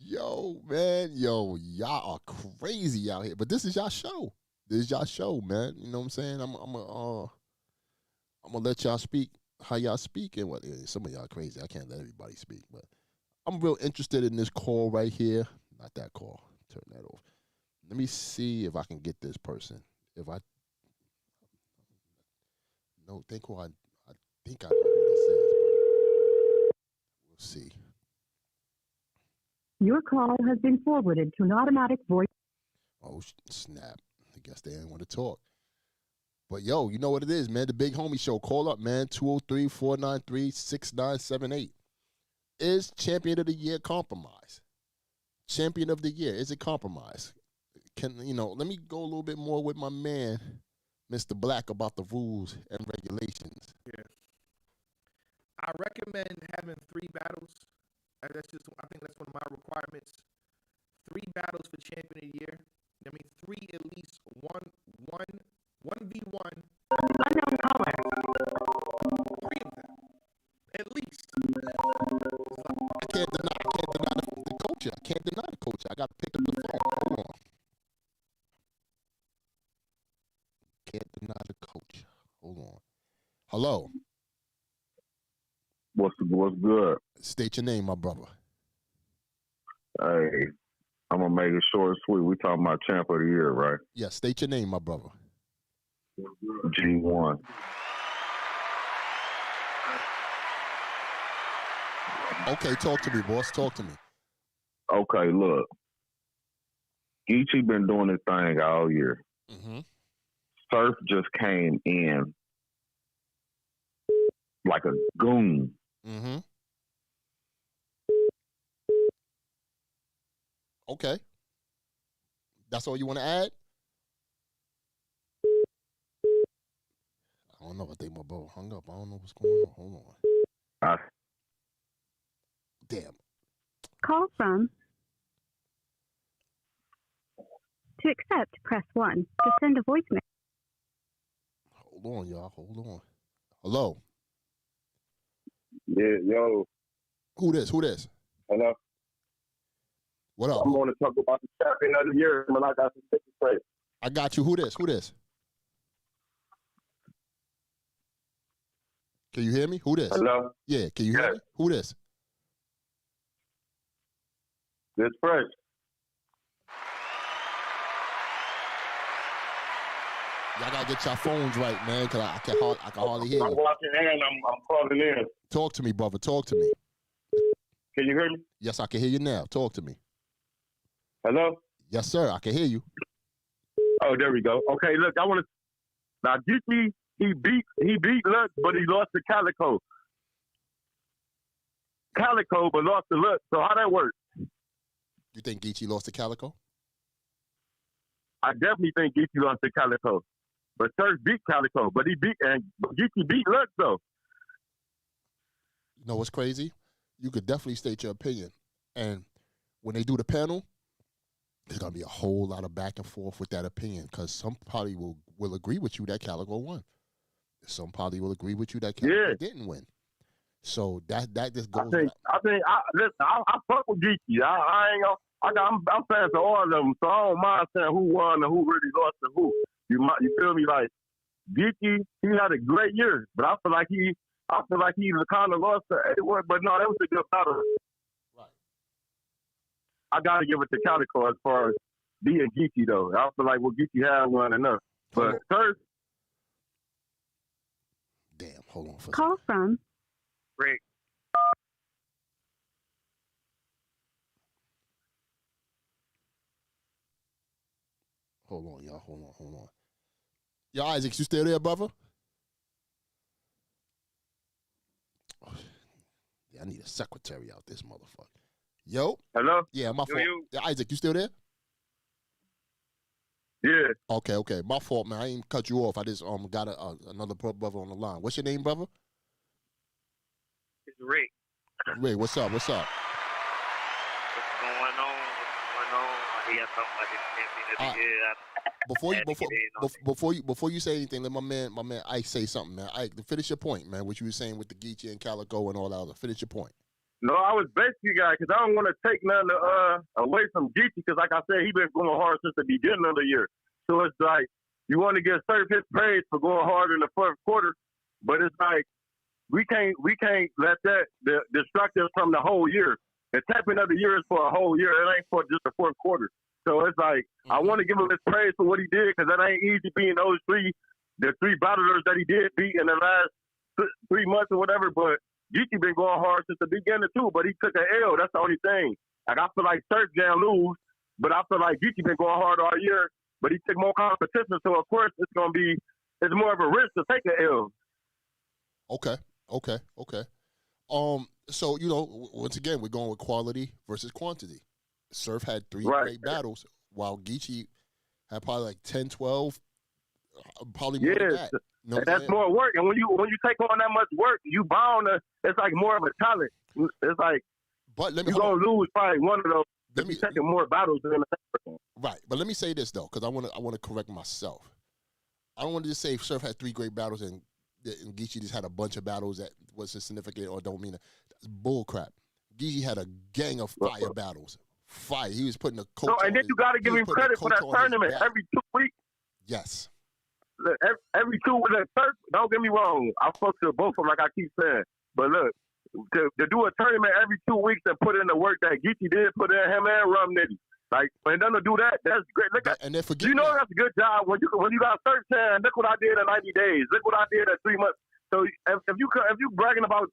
Yo, man. Yo, y'all are crazy out here. But this is y'all show. This is y'all show, man. You know what I'm saying? I'm gonna let y'all speak how y'all speak, and what some of y'all crazy. I can't let everybody speak, but I'm real interested in this call right here. Not that call. Turn that off. Let me see if I can get this person. If I no, think who I think I know who this is, but we'll see. Your call has been forwarded to an automatic voice. Oh snap! I guess they didn't want to talk. But yo, you know what it is, man. The Big Homie Show. Call up, man. 203-493-6978. Is Champion of the Year compromise? Champion of the Year, is it compromise? Let me go a little bit more with my man, Mr. Black, about the rules and regulations. Yeah. I recommend having 3 battles. I think that's one of my requirements. 3 battles for Champion of the Year. I mean, 3 at least, 1v1. Unknown caller. 3 of them, at least. I can't deny the culture. I can't deny the culture. I got to pick up the phone. Hold on. Can't deny the culture. Hold on. Hello. What's good? State your name, my brother. Hey, I'm gonna make it short and sweet. We talking about champ of the year, right? Yeah, state your name, my brother. G1. Okay, talk to me, boss. Talk to me. Okay, look. Geechee been doing his thing all year. Mm-hmm. Surf just came in like a goon. Mm-hmm. Okay. That's all you want to add? I don't know. I think my brother hung up. I don't know what's going on. Hold on. Damn. Call from. To accept, press 1. To send a voicemail. Hold on, y'all. Hold on. Hello. Yeah, yo. Who this? Hello. What up? I'm going to talk about the champion of the year, man. I got some things to say. I got you. Who this? Can you hear me? Who this? Hello. Yeah, can you hear me? Who this? This Fresh. Y'all gotta get your phones right, man, because I can hardly hear I'm you. watching and I'm calling in. Talk to me, brother. Talk to me. Can you hear me? Yes, I can hear you now. Talk to me. Hello? Yes, sir. I can hear you. Oh, there we go. Okay, look, I want to. Now, Geechee, he beat Lutz, but he lost to Calico. But lost to Lutz. So how that work? You think Geechee lost to Calico? I definitely think Geechee lost to Calico. But Surf beat Calico, but Geechee beat Lutz though. You know what's crazy? You could definitely state your opinion. And when they do the panel, there's going to be a whole lot of back and forth with that opinion because some probably will agree with you that Calico won. Some probably will agree with you that Calico didn't win. So that just goes. I fuck with Geechee. I ain't gonna. I'm fans to all of them, so I don't mind saying who won and who really lost to who. You feel me? Like Geechee, he had a great year, but I feel like he kind of lost to Edward. But no, that was a good battle. Right. I gotta give it to Calico as far as beating Geechee though. I feel like what Geechee had won enough. But first, damn, hold on for a Call from. Rick. Hold on, y'all. Hold on. Yo, Isaac, you still there, brother? Yeah, I need a secretary out this motherfucker. Yo. Hello? Yeah, my fault. Yeah, Isaac, you still there? Yeah. Okay. My fault, man. I ain't cut you off. I just got another brother on the line. What's your name, brother? It's Rick. Rick, what's up? What's going on? I hear something like this champion of the year. Before you say anything, let my man Ike say something, man. Ike, finish your point, man. What you were saying with the Geechee and Calico and all that other. Finish your point. No, I was basically guy because I don't want to take nothing away from Geechee because, like I said, he been going hard since the beginning of the year. So it's like you want to give Surf his praise for going hard in the first quarter, but it's like we can't let that distract us from the whole year. The tapping of the year is for a whole year. It ain't for just the fourth quarter. So it's like I want to give him his praise for what he did because that ain't easy being those the three battlers that he did beat in the last 3 months or whatever. But Geechee been going hard since the beginning too, but he took an L. That's the only thing. Like I feel like Surf Jam lose, but I feel like Geechee been going hard all year, but he took more competition. So of course it's more of a risk to take an L. Okay. So once again, we're going with quality versus quantity. Surf had 3 great battles, while Geechee had probably like 10, 12, probably more than that. And that's more work. And when you take on that much work, you bound to. It's like more of a talent. It's like, but you're gonna lose probably one of those. If you taking more battles than the second. Right, but let me say this though, because I want to correct myself. I don't want to just say Surf had 3 great battles and Geechee just had a bunch of battles that wasn't significant or don't mean it. That's bull crap. Geechee had a gang of fire battles. Fire. He was putting a coach. No, and then you got to give him credit for that tournament every 2 weeks. Yes. Every 2 weeks. Don't get me wrong. I fuck to both of them like I keep saying. But look, to do a tournament every 2 weeks and put in the work that Geechee did, put in him and Rum Nitty. Like, when them to do that, that's great. Look at, and then forget you know that's a good job when you got 13. Look what I did in 90 days. Look what I did in 3 months. So if you bragging about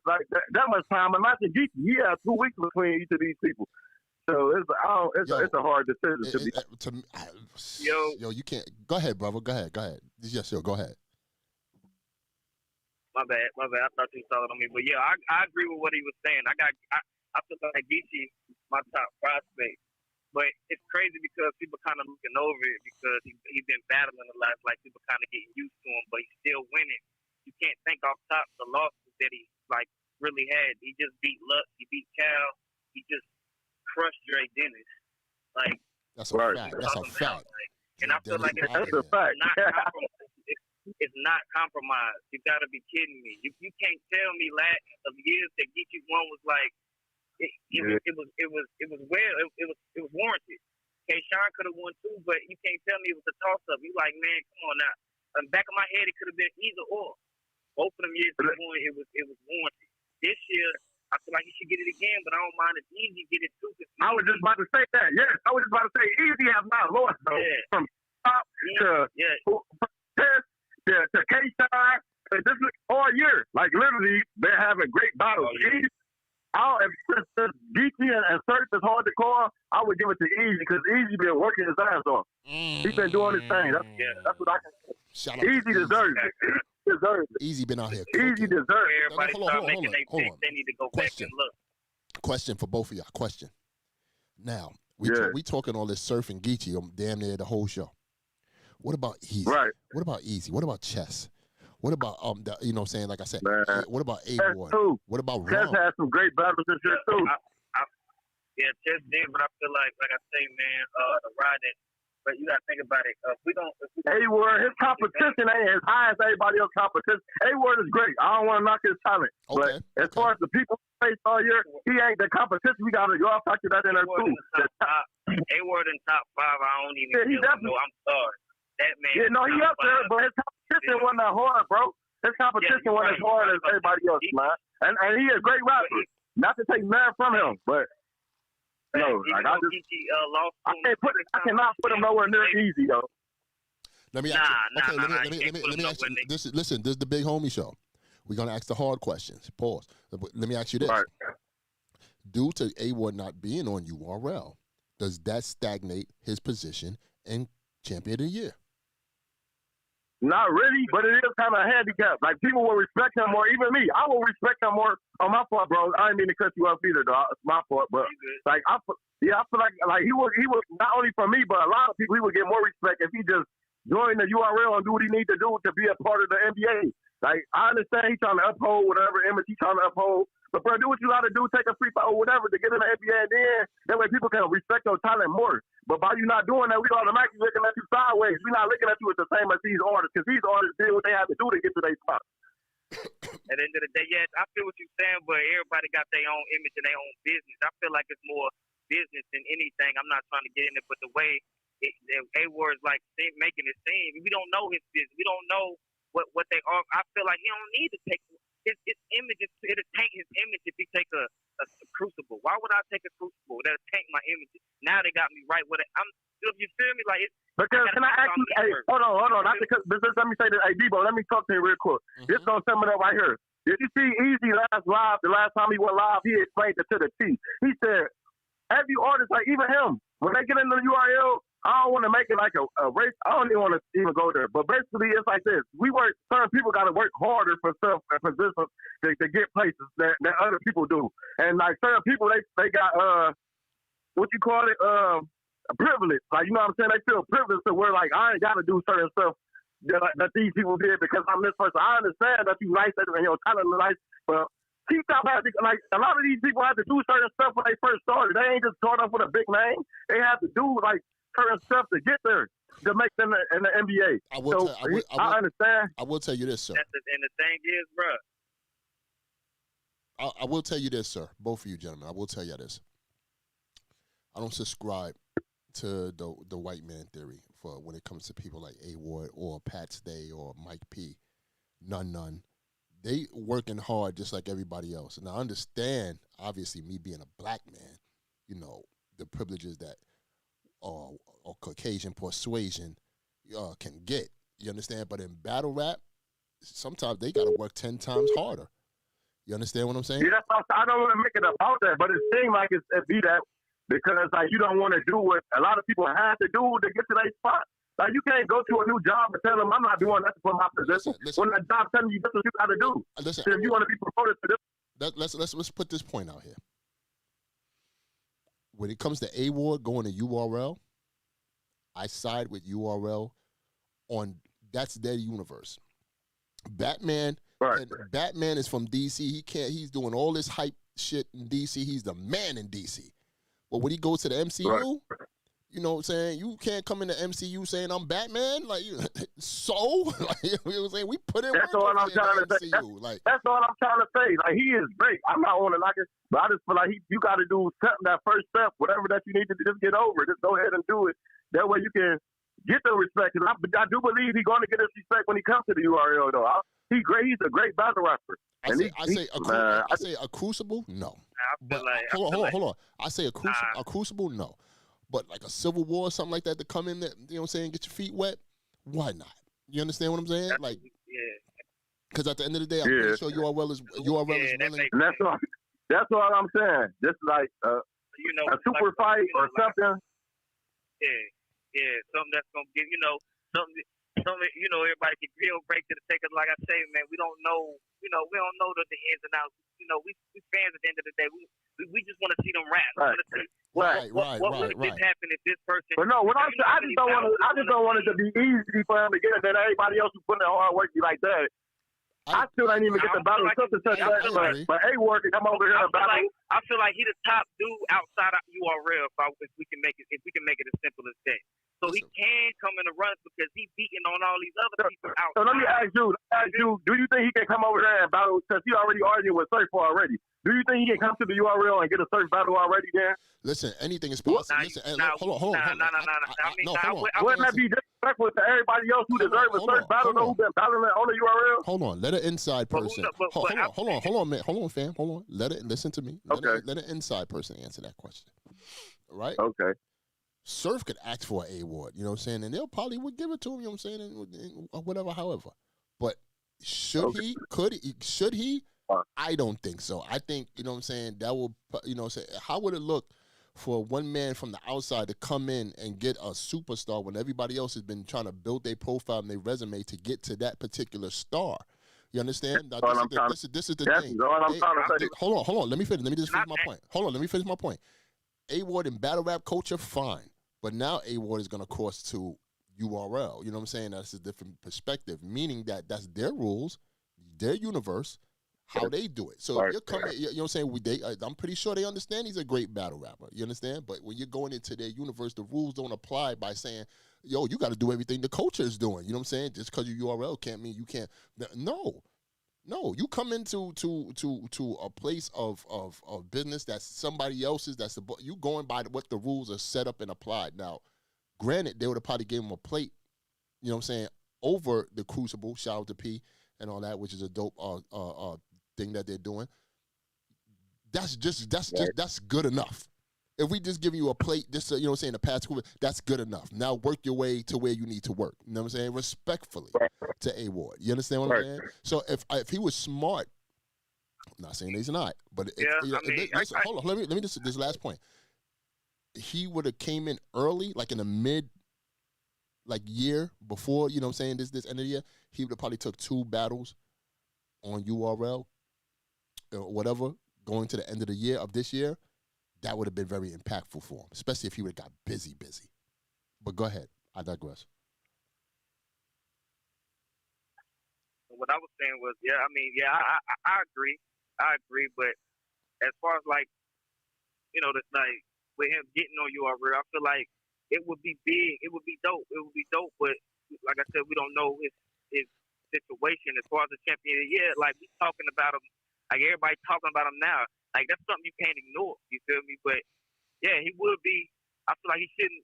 like that much time, imagine Geechee. He had 2 weeks between each of these people. So it's a hard decision to be. Yo, you can't. Go ahead, brother. Go ahead. Yes, sir. Go ahead. My bad. I thought you saw it on me, but yeah, I agree with what he was saying. I feel like Geechee my top prospect, but it's crazy because people kind of looking over it because he's been battling a lot. Like people kind of getting used to him, but he's still winning. You can't think off top the losses that he like really had. He just beat Lux. He beat Cal. He just crushed Dre Dennis. Like that's a fact. That's a fact. And I feel like it's not compromised. You got to be kidding me. You can't tell me last of years that Geechee won was like it was warranted. K-Sean could have won too, but you can't tell me it was a toss up. You like, man, come on now. In the back of my head, it could have been either or. Both of them years he won, it was warranted. This year, I feel like he should get it again, but I don't mind if Easy get it too. I was just about to say that. Yes, I was just about to say Easy has not lost though. Yeah. From top to K-Sean. This is all year. Like literally, they're having great battles. If Geechee and Surf is hard to call, I would give it to Easy because Easy been working his ass off. He's been doing his thing. That's what I can say. Easy deserves it. Easy been out here. Easy deserves it. Everybody start making their picks. They need to go back and look. Question for both of y'all. Question. Now, we talking all this Surf and Geechee damn near the whole show. What about Easy? Right. What about Easy? What about Chess? What about you know what I'm saying? Like I said, what about A-Ward? What about Chess had some great battles this year too. Chess did, but I feel like I say, man, the riding. But you gotta think about it. A-Ward, his competition ain't as high as everybody else's competition. A-Ward is great. I don't want to knock his talent, but as far as the people face all year, he ain't the competition. We gotta y'all factor that in there too. A-Ward in top 5. I don't even. He definitely. I'm sorry. That man. Yeah, no, he up there, but his competition wasn't that hard, bro. His competition wasn't as hard as everybody else, man. And he is a great rapper. Not to take man from him, but no, like I cannot put him nowhere near Easy though. Let me ask you. Let me ask you. This is the Big Homie Show. We're gonna ask the hard questions. Pause. Let me ask you this. Right. Due to A-Ward not being on URL, does that stagnate his position in Champion of the Year? Not really, but it is kind of a handicap. Like, people will respect him more. Even me, I will respect him more on my part, bro. I didn't mean to cut you off either, though. It's my fault, but like, I feel like he would not only for me, but a lot of people, he would get more respect if he just joined the URL and do what he needs to do to be a part of the NBA. Like, I understand he's trying to uphold whatever image he's trying to uphold, but bro, do what you got to do, take a free throw or whatever to get in the NBA, and then that way people can respect your talent more. But by you not doing that, we automatically looking at you sideways. We're not looking at you as the same as these artists, because these artists did what they had to do to get to their spot. At the end of the day, yes, I feel what you're saying, but everybody got their own image and their own business. I feel like it's more business than anything. I'm not trying to get in it, but the way A-Ward's like making it seem, we don't know his business. We don't know what they are. I feel like he don't need to take his image. It'll tank his image if he take a crucible. Why would I take a crucible? That'll tank my image. Now they got me right with it. You feel me? Like, because can I ask you? Hey, hold on. Not because, let me say this. Hey, DEBO, let me talk to you real quick. This gonna sum it up right here. Did you see Easy last live? The last time he went live, he explained it to the T. He said, every artist, like even him, when they get into the URL, I don't want to make it like a race. I don't even want to even go there. But basically, it's like this. Certain people got to work harder for stuff and positions to get places that other people do. And like certain people, they got, what you call it, privilege. Like, you know what I'm saying? They feel privileged to where, like, I ain't got to do certain stuff that these people did because I'm this person. I understand that you nice and your talent is nice, but T-Top had to, like, a lot of these people had to do certain stuff when they first started. They ain't just start off with a big name. They had to do, like, certain stuff to get there to make them in the NBA. I understand. I will tell you this, sir. And the thing is, bro. I will tell you this, sir. Both of you gentlemen, I will tell you this. I don't subscribe to the white man theory for when it comes to people like A-Ward or Pat Stay or Mike P. None. They working hard just like everybody else. And I understand, obviously, me being a black man, you know, the privileges that or Caucasian persuasion can get. You understand? But in battle rap, sometimes they got to work 10 times harder. You understand what I'm saying? Yeah, I don't want to make it about that, but it seems like it be that because like you don't want to do what a lot of people have to do to get to their spot. Like you can't go to a new job and tell them I'm not doing nothing for my position. Listen. When that job telling you this is what you got to do. Listen, if you want to be promoted to this. Let's put this point out here. When it comes to A-Ward going to URL, I side with URL on that's their universe. Batman, right. Batman is from DC. He's doing all this hype shit in DC. He's the man in DC. But when he goes to the MCU, right. You know what I'm saying? You can't come in the MCU saying I'm Batman. Like, so? Like, you know what I'm saying? We put in that's all I'm trying to say. That's all I'm trying to say. Like, he is great. I'm not on it like it, but I just feel like you got to do something, that first step, whatever that you need to do, just get over it. Just go ahead and do it. That way you can get the respect. I do believe he's going to get his respect when he comes to the URL, though. He's great. He's a great battle rapper. I say a crucible, no. Hold on. I say a crucible, no. But like a Civil War or something like that to come in there, you know what I'm saying, get your feet wet, why not? You understand what I'm saying? Like, because at the end of the day, I'm pretty sure URL is willing. That's all I'm saying. Just like a super fight or something. Yeah, something that's gonna give something. Everybody can grill break to the takers. Like I say, man, we don't know. We don't know the ins and outs. We fans at the end of the day. We just want to see them rap. Right. What would this happen if this person? But no, I just don't want it to be easy for him to get it. Then everybody else who put in hard work be like that. I still ain't even get the battle such and such. But A-Ward can come over here and battle. I feel like he the top dude outside of URL. If we can make it as simple as that. So he can come in the runs because he's beating on all these other people out. So let me ask you, do you think he can come over there and battle? Because he already argued with Surf already. Do you think he can come to the URL and get a Surf battle already then? Listen, anything is possible. Hold on. Wouldn't that be disrespectful to everybody else who deserves a Surf battle who's been battling on the URL? Hold on. Let an inside person. Hold on, man. Hold on, fam. Hold on. Listen to me. Let an inside person answer that question. All right? Okay. Surf could ask for an A-Ward, you know what I'm saying? And they'll probably would give it to him, you know what I'm saying? And whatever, however. But should he? I don't think so. I think, you know what I'm saying, that will, say, how would it look for one man from the outside to come in and get a superstar when everybody else has been trying to build their profile and their resume to get to that particular star. You understand? Now, this is the thing. Hold on. Let me finish. Let me just finish my point. Hold on. Let me finish my point. A-Ward in battle rap culture, fine. But now A-Ward is going to cross to URL. You know what I'm saying? That's a different perspective, meaning that that's their rules, their universe, how they do it. So if you're coming, you know what I'm saying? I'm pretty sure they understand he's a great battle rapper. You understand? But when you're going into their universe, the rules don't apply by saying, yo, you got to do everything the culture is doing. You know what I'm saying? Just because you URL can't mean you can't. No, you come into to a place of business that's somebody else's. You going by what the rules are set up and applied. Now, granted, they would have probably gave him a plate. You know what I'm saying? Over the Crucible, shout out to P and all that, which is a dope thing that they're doing. That's good enough. If we just give you a plate, just you know what I'm saying, a pass, that's good enough. Now work your way to where you need to work. You know what I'm saying? Respectfully to A-Ward. You understand what I'm saying? So if he was smart, I'm not saying he's not, but hold on, let me just this last point. He would have came in early, like in the mid year before, you know what I'm saying, this end of the year, he would have probably took 2 battles on URL or whatever, going to the end of the year of this year. That would have been very impactful for him, especially if he would have got busy. But go ahead. I digress. What I was saying was, I agree. But as far as with him getting on URL, I feel like it would be big. It would be dope. But like I said, we don't know his situation as far as the champion. Yeah, like we talking about him. Like everybody talking about him now. Like that's something you can't ignore. You feel me? But yeah, he would be. I feel like he shouldn't.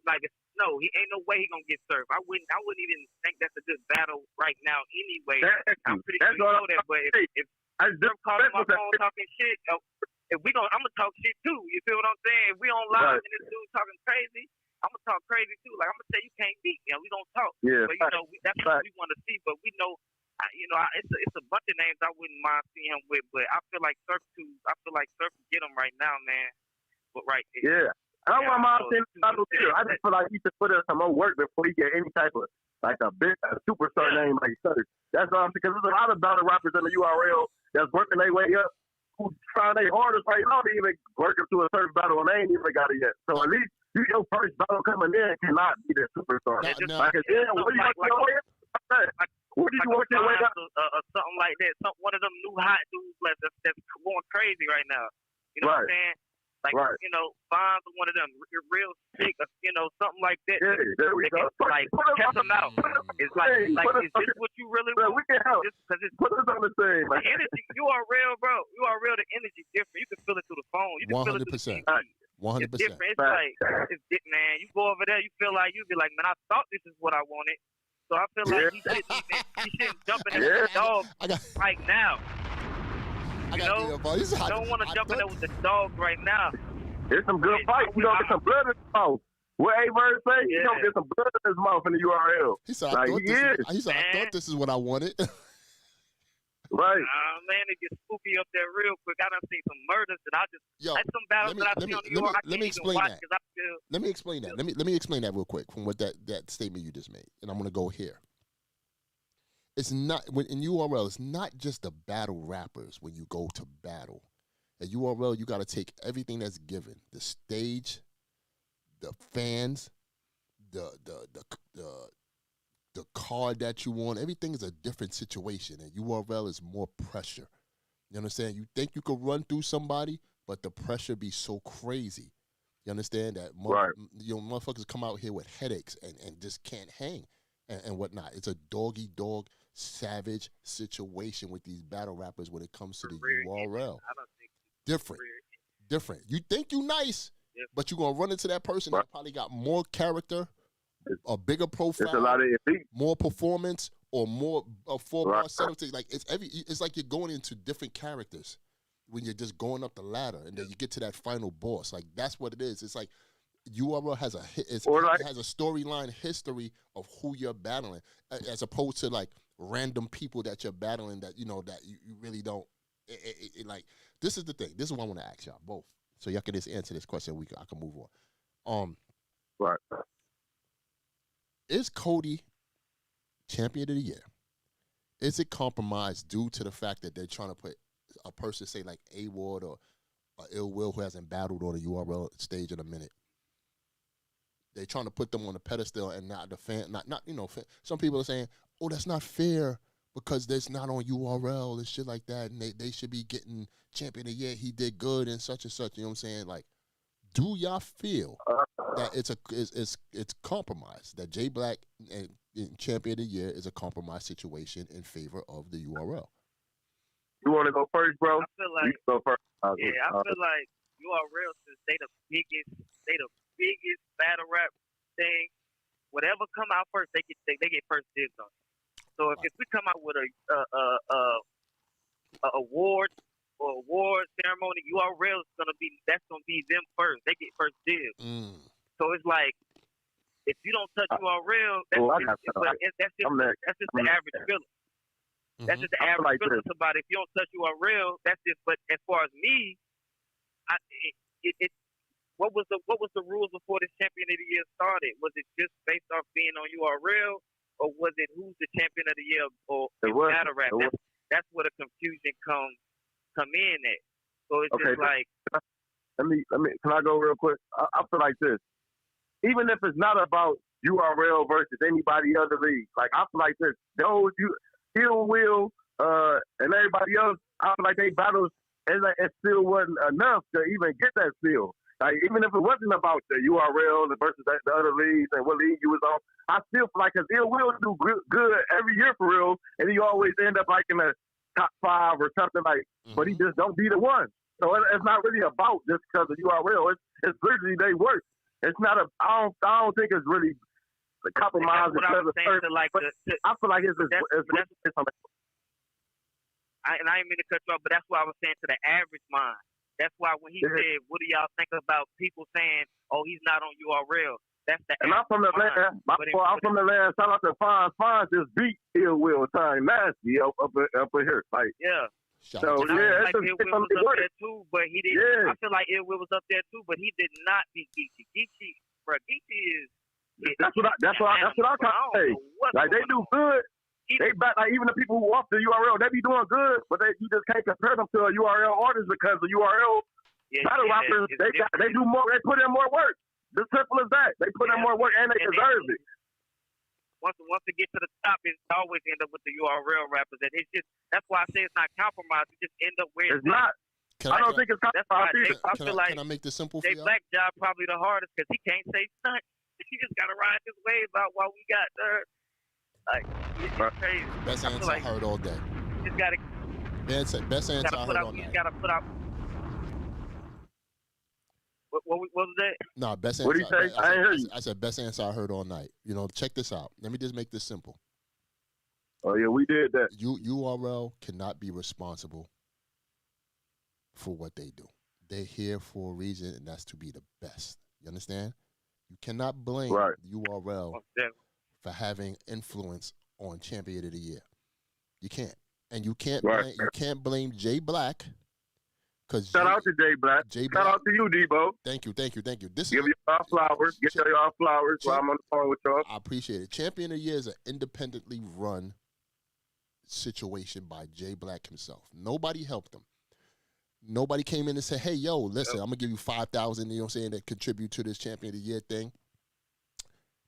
No, he ain't no way he gonna get served. I wouldn't even think that's a good battle right now. Anyway, I'm pretty sure you know that. But if I'm calling my phone talking shit, I'm gonna talk shit too. You feel what I'm saying? If we on live and this dude talking crazy, I'm gonna talk crazy too. Like I'm gonna say you can't beat me. We gonna talk. Yeah, but that's what we want to see. But we know. It's a bunch of names I wouldn't mind seeing him with, but I feel like Surf can get him right now, man. But I don't want my battle too. I just feel like he should put in some more work before he get any type of a superstar name like Surf. That's all I'm saying. Because there's a lot of battle rappers in the URL that's working their way up, who trying their hardest right now to even work up to a Surf battle, and they ain't even got it yet. So at least your first battle coming in cannot be the superstar. What did you want to wake up? Something like that. One of them new hot dudes that's going crazy right now. You know what I'm saying? Fonz or one of them real sick, something like that. Yeah, there we go. Test them out. It's is this what you really want? We can help. Put us on the same. The energy, you are real, bro. You are real. The energy different. You can feel it through the phone. You can 100%. Feel it through the TV. 100%. It's different. It's man. You go over there, you feel like you be like, man, I thought this is what I wanted. So I feel like he shouldn't jump in there with the dog right now. You don't want to jump in there with the dog right now. There's some good fights. You don't get some blood in his mouth. What A-Bird say? You don't get some blood in his mouth in the URL. He said, I thought this is what I wanted. Right. Man, it gets spooky up there real quick. I done seen some murders that some battles that I see on the URL. Let me explain that. Let me explain that. Let me explain that real quick from what that statement you just made. And I'm going to go here. It's not, in URL, it's not just the battle rappers when you go to battle. At URL, you got to take everything that's given. The stage, the fans, the card that you want, everything is a different situation. And URL is more pressure. You understand? You think you could run through somebody, but the pressure be so crazy. You understand that? Motherfuckers come out here with headaches and just can't hang and whatnot. It's a dog-eat-dog, savage situation with these battle rappers when it comes to the URL. Different. You think you nice, but you're going to run into that person that probably got more character, a bigger profile, it's a lot of more performance, or more four-bar setup. It's like you're going into different characters when you're just going up the ladder, and then you get to that final boss. Like that's what it is. It's like URL has it has a storyline history of who you're battling, as opposed to like random people that you're battling that you really don't. Like this is the thing. This is what I want to ask y'all both. so y'all can just answer this question. I can move on. Right. Is Cody champion of the year? Is it compromised due to the fact that they're trying to put a person, say like A Ward or Ill Will, who hasn't battled on the URL stage in a minute? They're trying to put them on a pedestal, and not the fan. Not some people are saying, "Oh, that's not fair because that's not on URL and shit like that, and they should be getting champion of the year. He did good and such and such." You know what I'm saying? Like, do y'all feel that it's compromised, that Jay Black and champion of the year is a compromised situation in favor of the URL? You want to go first, bro? I feel like, you go first. I feel like URL, since they the biggest battle rap thing, whatever come out first, they get first dibs on it. So if we come out with a award or award ceremony, URL is gonna be them first. They get first dibs. So it's like, if you don't touch URL, that's just the average feeling. That's just the average feeling about it. If you don't touch URL, that's just. But as far as me, what was the rules before this champion of the year started? Was it just based off being on URL, or was it who's the champion of the year or battle rap? That's where the confusion come in at. So it's just like. Let me. Can I go real quick? I feel like this. Even if it's not about URL versus anybody other league, like I feel like this. Those Ill Will and everybody else, I feel like they battles and it still wasn't enough to even get that feel. Like, even if it wasn't about the URL versus the other leagues and what league you was on, I still feel like, because Ill Will do good every year for real, and he always end up like in the top 5 or something like, but he just don't be the one. So it's not really about just because of URL. It's literally they work. It's not I don't think it's really the compromise. I feel like it's and I didn't mean to cut you off, but that's what I was saying to the average mind. That's why when he said, "What do y'all think about people saying, oh, he's not on URL?" That's the. And I'm from the land. I'm from the land. Shout out to Fonz. Fonz just beat Ill Will time nasty up here. Like So like Ill Will was up there too, but he didn't. Yeah. I feel like Ill Will was up there too, but he did not beat Geechee. Geechee is. That's what I'm trying to say. Like they do good. They back like even the people who off the URL, they be doing good, but you just can't compare them to a URL artist because the URL battle rappers they do more. They put in more work. As simple as that. They put in more work and they deserve it. Once they get to the top, it always end up with the URL rappers, and it's just that's why I say it's not compromised. It just end up where it's not. I don't think it's compromised. I feel like can I make this simple for you? Black job probably the hardest because he can't say stunt. He just gotta ride this wave out while we got like it's crazy. Best answer I heard all day. You just gotta. Best answer I heard all day. You gotta put out. What was that? No, best answer. What did you say? I ain't heard you. I said best answer I heard all night. Check this out. Let me just make this simple. Oh yeah, we did that. URL cannot be responsible for what they do. They're here for a reason, and that's to be the best. You understand? You cannot blame URL for having influence on champion of the year. You can't, and you can't blame Jay Black. Shout out to Jay Black. Shout out to you, DEBO. Thank you. Give you all flowers. Get y'all flowers while I'm on the phone with y'all. I appreciate it. Champion of the year is an independently run situation by Jay Black himself. Nobody helped him. Nobody came in and said, "Hey, yo, listen, I'm gonna give you 5,000." You know what I'm saying? That contribute to this champion of the year thing.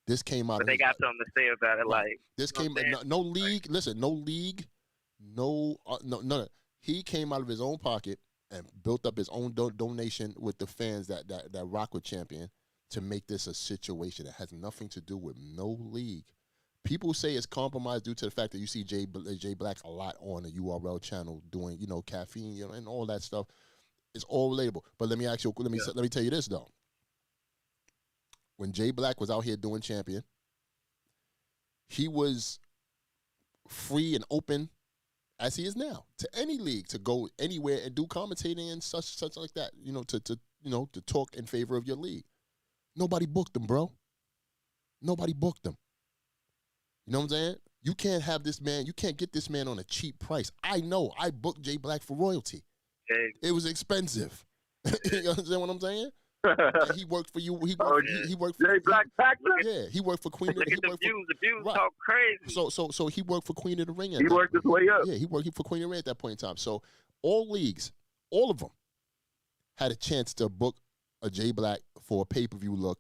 This came out. But they got something to say about it. Like this came. No league. Listen, no league. No. He came out of his own pocket and built up his own donation with the fans that rock with champion to make this a situation that has nothing to do with no league. People say it's compromised due to the fact that you see Jay Black a lot on the URL channel doing, caffeine, and all that stuff. It's all relatable. But let me tell you this though. When Jay Black was out here doing champion, he was free and open as he is now to any league to go anywhere and do commentating and such like that. To talk in favor of your league. Nobody booked him, bro. Nobody booked him. You know what I'm saying? You can't have this man. You can't get this man on a cheap price. I know. I booked Jay Black for royalty. It was expensive. You understand what I'm saying? And he worked for you. He worked for Jay Black Packer. Yeah, he worked for Queen. Look at the views. The views talk crazy. So he worked for Queen of the Ring. He worked his way up. Yeah, he worked for Queen of the Ring at that point in time. So all leagues, all of them, had a chance to book a Jay Black for a pay-per-view look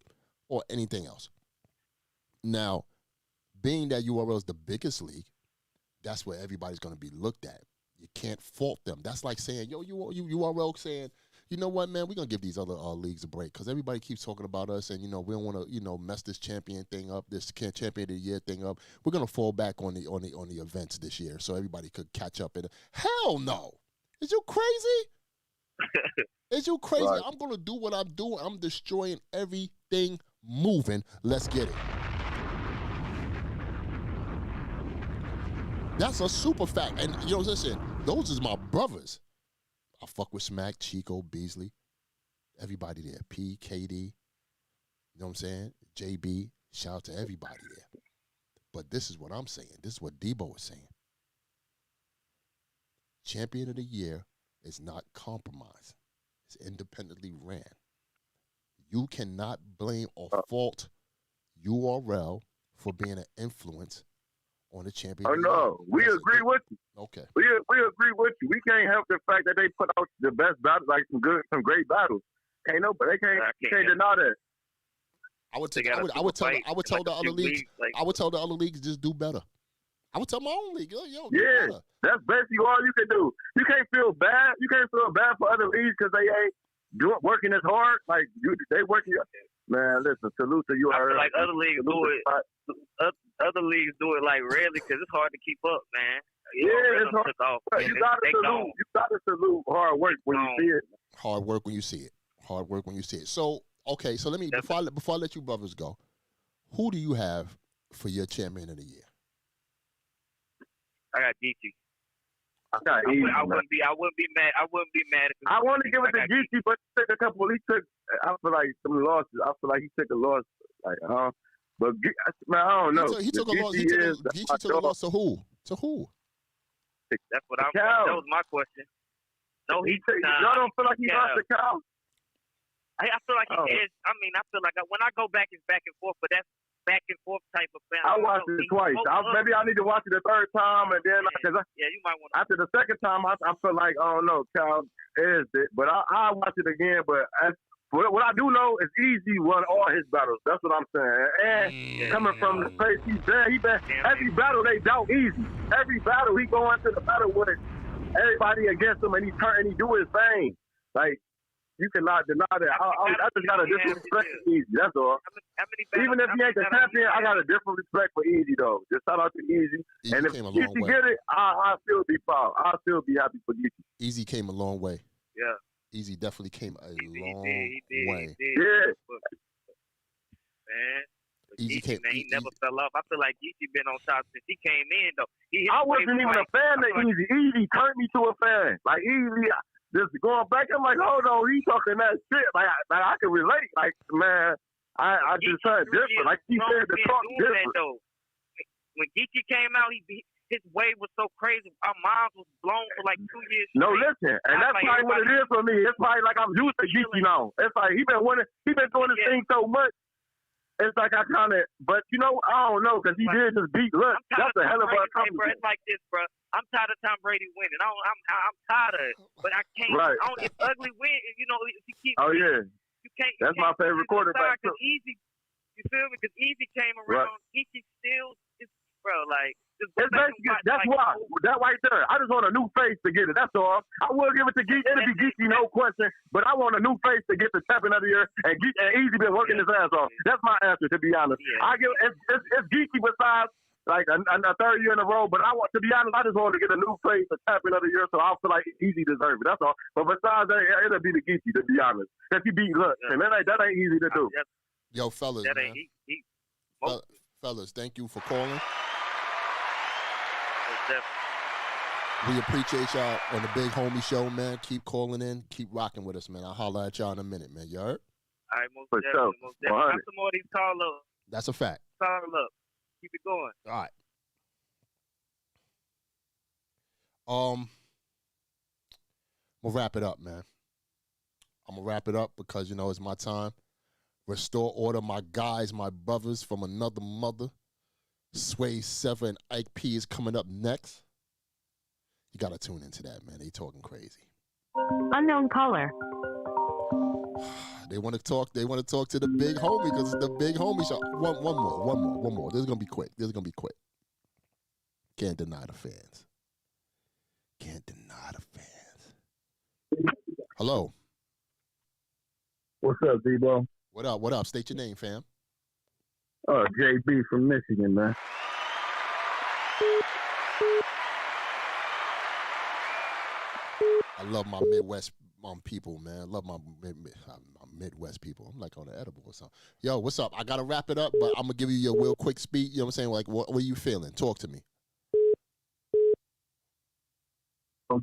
or anything else. Now, being that URL is the biggest league, that's where everybody's going to be looked at. You can't fault them. That's like saying, yo, URL saying, you know what, man, we're going to give these other leagues a break because everybody keeps talking about us and, we don't want to, mess this champion thing up, this champion of the year thing up. We're going to fall back on the events this year so everybody could catch up. Hell no. Is you crazy? Is you crazy? Right. I'm going to do what I'm doing. I'm destroying everything moving. Let's get it. That's a super fact. And, listen, those is my brothers. I fuck with Smack, Chico, Beasley, everybody there. P, KD, you know what I'm saying? JB, shout out to everybody there. But this is what I'm saying. This is what DEBO is saying. Champion of the year is not compromised. It's independently ran. You cannot blame or fault URL for being an influence on the champion. Oh no, we agree with you. Okay, we agree with you. We can't help the fact that they put out the best battles, like some great battles. Can't know, but they can't deny that. I would tell the other leagues. I would tell the other leagues just do better. I would tell my own league, yeah, that's basically all you can do. You can't feel bad. You can't feel bad for other leagues because they ain't working as hard. Like they working. Man, listen, salute to you. I feel like other leagues do it. Other leagues do it like rarely because it's hard to keep up, man. It's hard. You gotta salute hard work when you see it. Hard work when you see it. Hard work when you see it. So okay, so let me before I let you brothers go, who do you have for your champion of the year? I got Geechee. I wouldn't be mad. I wouldn't be mad. I want to give it to Geechee, but he took a couple. I feel like some losses. I feel like he took a loss. But man, I don't know. He took a loss. Geechee took a loss to who? To who? That's what I'm. That was my question. No, y'all don't feel like he lost the cow. I feel like he is. I mean, I feel like when I go back, it's back and forth. But that's back and forth type of balance. I watched it twice. Maybe I need to watch it the third time, and then you might want. After the second time, I feel like Cal is it. But I watch it again. But what I do know is Easy won all his battles. That's what I'm saying. And coming from the place he's been every battle they doubt Easy. Every battle he go into the battle with everybody against him, and he do his thing. Like. You cannot deny that. I just got a different respect for Easy. That's all. Even if he ain't the champion, I got a different respect for Easy, though. Just shout out to Easy. And if Easy get it, I'll still be proud. I'll still be happy for Easy. Easy came a long way. Yeah. Easy definitely came a long way. Yeah. Man. He never fell off. I feel like Easy been on top since he came in, though. I wasn't even a fan of Easy. Easy turned me to a fan. Like, Easy... Just going back, I'm like, hold on, he talking that shit. Like I can relate. Like, man, I just heard different. Like he said, the talk different. When Geechee came out, his wave was so crazy. Our minds was blown for like 2 years. No, listen, and that's probably what it is for me. It's probably like I'm used to Geechee now. It's like he been doing this thing so much. It's like I kind of, but I don't know, because he did just beat. Look, that's a hell of a accomplishment. It's like this, bro. I'm tired of Tom Brady winning. I'm tired of it, but I can't. Right. If Ugly win, if he keeps. Oh yeah. You can't. That's my favorite quarterback. Easy, you feel me? Because Easy came around. Right. Easy still, bro. Like it's basically that's why that right there. I just want a new face to get it. That's all. I will give it to Geechee. It'll be Geechee, no question. But I want a new face to get the champion of the year. And Easy been working his ass off. That's my answer, to be honest. Yeah. I give it's Geechee besides. Like a third year in a row, but to be honest, I just want to get a new face, a champion of the year, so I feel like Easy deserves it. That's all. But besides that, it'll be the Geechee, to be honest. Because he beat and that ain't easy to do. Yo, fellas, man. Fellas, thank you for calling. We appreciate y'all on the Big Homie Show, man. Keep calling in, keep rocking with us, man. I'll holler at y'all in a minute, man. You heard? All right, most definitely. Got some more of these call up. That's a fact. Call up. Keep it going. All right. We'll wrap it up, man. I'm going to wrap it up because, it's my time. Restore order, my guys, my brothers from another mother. Sway Sever and Ike P is coming up next. You got to tune into that, man. They talking crazy. Unknown caller. They want to talk to the big homie because it's the big homie show. One more. This is going to be quick. Can't deny the fans. Hello. What's up, DEBO? What up? State your name, fam. JB from Michigan, man. I love my Midwest people, man. I love my Midwest people. I'm like on the edible or something. Yo, what's up? I got to wrap it up, but I'm going to give you your real quick speech. You know what I'm saying? Like, what are you feeling? Talk to me.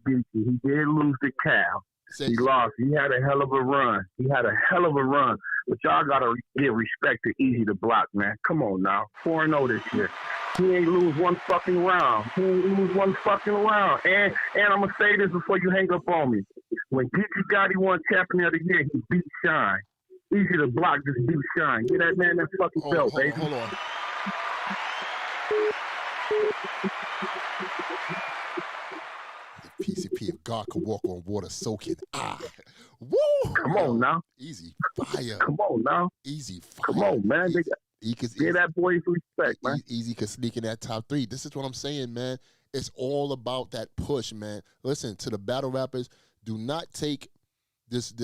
He did lose the cow. He lost. He had a hell of a run. But y'all got to give respect to Easy to Block, man. Come on now. 4-0 this year. He ain't lose one fucking round. And I'm going to say this before you hang up on me. When Geechee Gotti won Champion of the Year, he beat Shine. Easy to Block just beat Shine. Get that man that fucking belt, baby. Hold on. The PCP, if God could walk on water soaking. Woo! Come on now. Easy fire. Come on now. Easy fire. Come on, man. Give that boy respect, man. Easy could sneak in that top 3. This is what I'm saying, man. It's all about that push, man. Listen, to the battle rappers, do not take this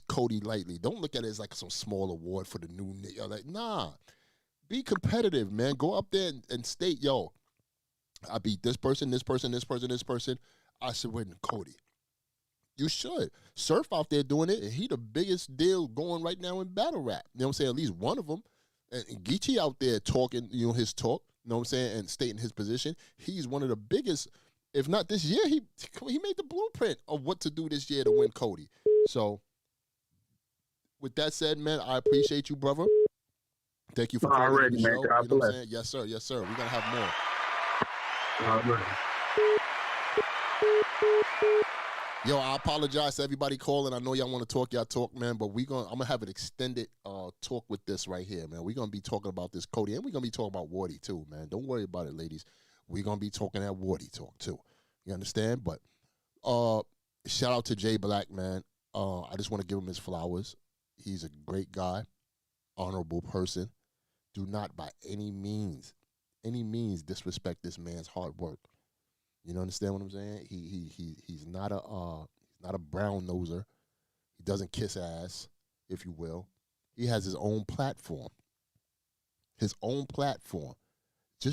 Cody lightly. Don't look at it as like some small award for the new nigga. Like, nah. Be competitive, man. Go up there and state, yo, I beat this person. I should win Cody. You should. Surf out there doing it, and he the biggest deal going right now in battle rap. You know what I'm saying? At least one of them. And Geechee out there talking, his talk, you know what I'm saying, and stating his position. He's one of the biggest, if not this year, he made the blueprint of what to do this year to win Cody. So, with that said, man, I appreciate you, brother. Thank you for calling the show. Man. You know what I'm saying? Yes, sir. We're going to have more. All right. Yo, I apologize to everybody calling. I know y'all want to talk, y'all talk, man, but I'm going to have an extended talk with this right here, man. We're going to be talking about this Cody, and we're going to be talking about Wardy, too, man. Don't worry about it, ladies. We're going to be talking that Wardy talk, too. You understand? But shout out to Jay Black, man. I just want to give him his flowers. He's a great guy, honorable person. Do not by any means disrespect this man's hard work. You understand what I'm saying? He's not a brown noser. He doesn't kiss ass, if you will. He has his own platform. Just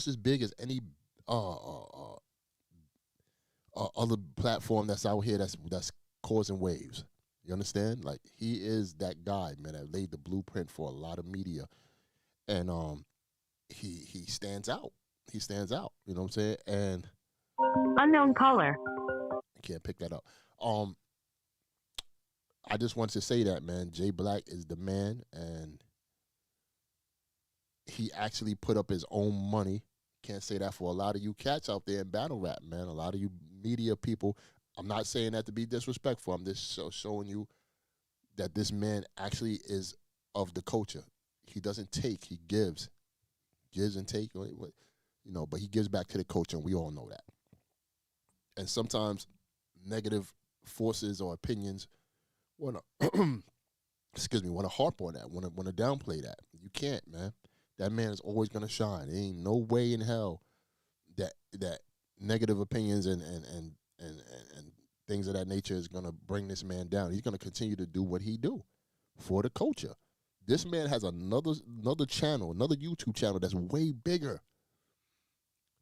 as big as any other platform that's out here that's causing waves. You understand? Like, he is that guy, man, that laid the blueprint for a lot of media. And he stands out. You know what I'm saying? And unknown caller. I can't pick that up. I just wanted to say that, man. Jay Black is the man, and he actually put up his own money. Can't say that for a lot of you cats out there in battle rap, man. A lot of you media people. I'm not saying that to be disrespectful. I'm just showing you that this man actually is of the culture. He doesn't take, he gives. Gives and take, but he gives back to the culture, and we all know that. And sometimes negative forces or opinions want to, want to harp on that, want to downplay that. You can't, man. That man is always going to shine. There ain't no way in hell that negative opinions and things of that nature is going to bring this man down. He's going to continue to do what he do for the culture. This man has another channel, another YouTube channel that's way bigger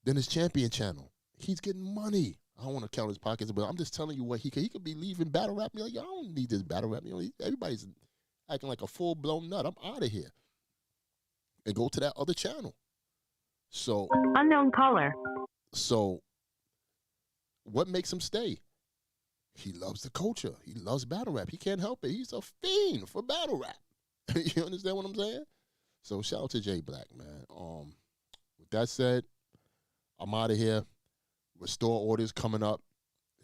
than his champion channel. He's getting money. I don't want to count his pockets, but I'm just telling you what he could be leaving battle rap. Like, yo, I don't need this battle rap. Everybody's acting like a full-blown nut. I'm out of here. And go to that other channel. So unknown caller. So what makes him stay? He loves the culture. He loves battle rap. He can't help it. He's a fiend for battle rap. You understand what I'm saying? So shout out to Jay Black, man. With that said, I'm out of here. Restore orders coming up.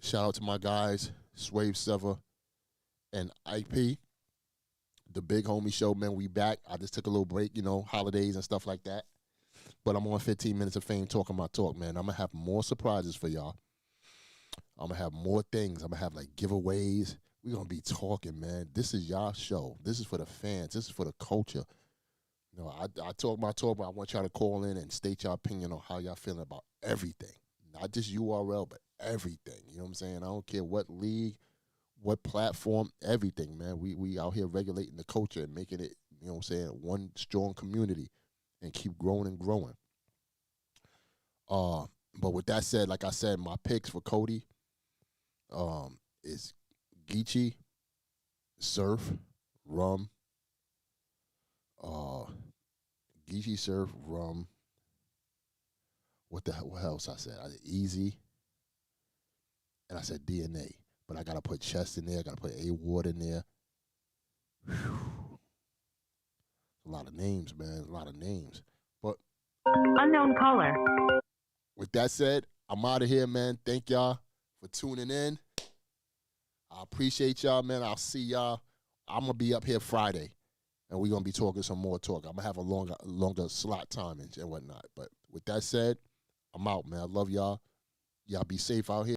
Shout out to my guys, Swave Sever and IP, the big homie show, man. We back. I just took a little break, holidays and stuff like that. But I'm on 15 Minutes of Fame talking my talk, man. I'm going to have more surprises for y'all. I'm going to have more things. I'm going to have, like, giveaways. We're going to be talking, man. This is y'all show. This is for the fans. This is for the culture. I talk my talk, but I want y'all to call in and state your opinion on how y'all feeling about everything. Not just URL, but everything. You know what I'm saying? I don't care what league, what platform, everything, man. We out here regulating the culture and making it, one strong community and keep growing and growing. But with that said, like I said, my picks for Cody is Geechee, Surf, Rum, Geechee, Surf, Rum. What else I said? I said Easy, and I said DNA. But I got to put Chest in there. I got to put A-Ward in there. Whew. A lot of names, man. A lot of names. But Unknown caller. With that said, I'm out of here, man. Thank y'all for tuning in. I appreciate y'all, man. I'll see y'all. I'm going to be up here Friday, and we're going to be talking some more talk. I'm going to have a longer slot time and whatnot. But with that said, I'm out, man. I love y'all. Y'all be safe out here.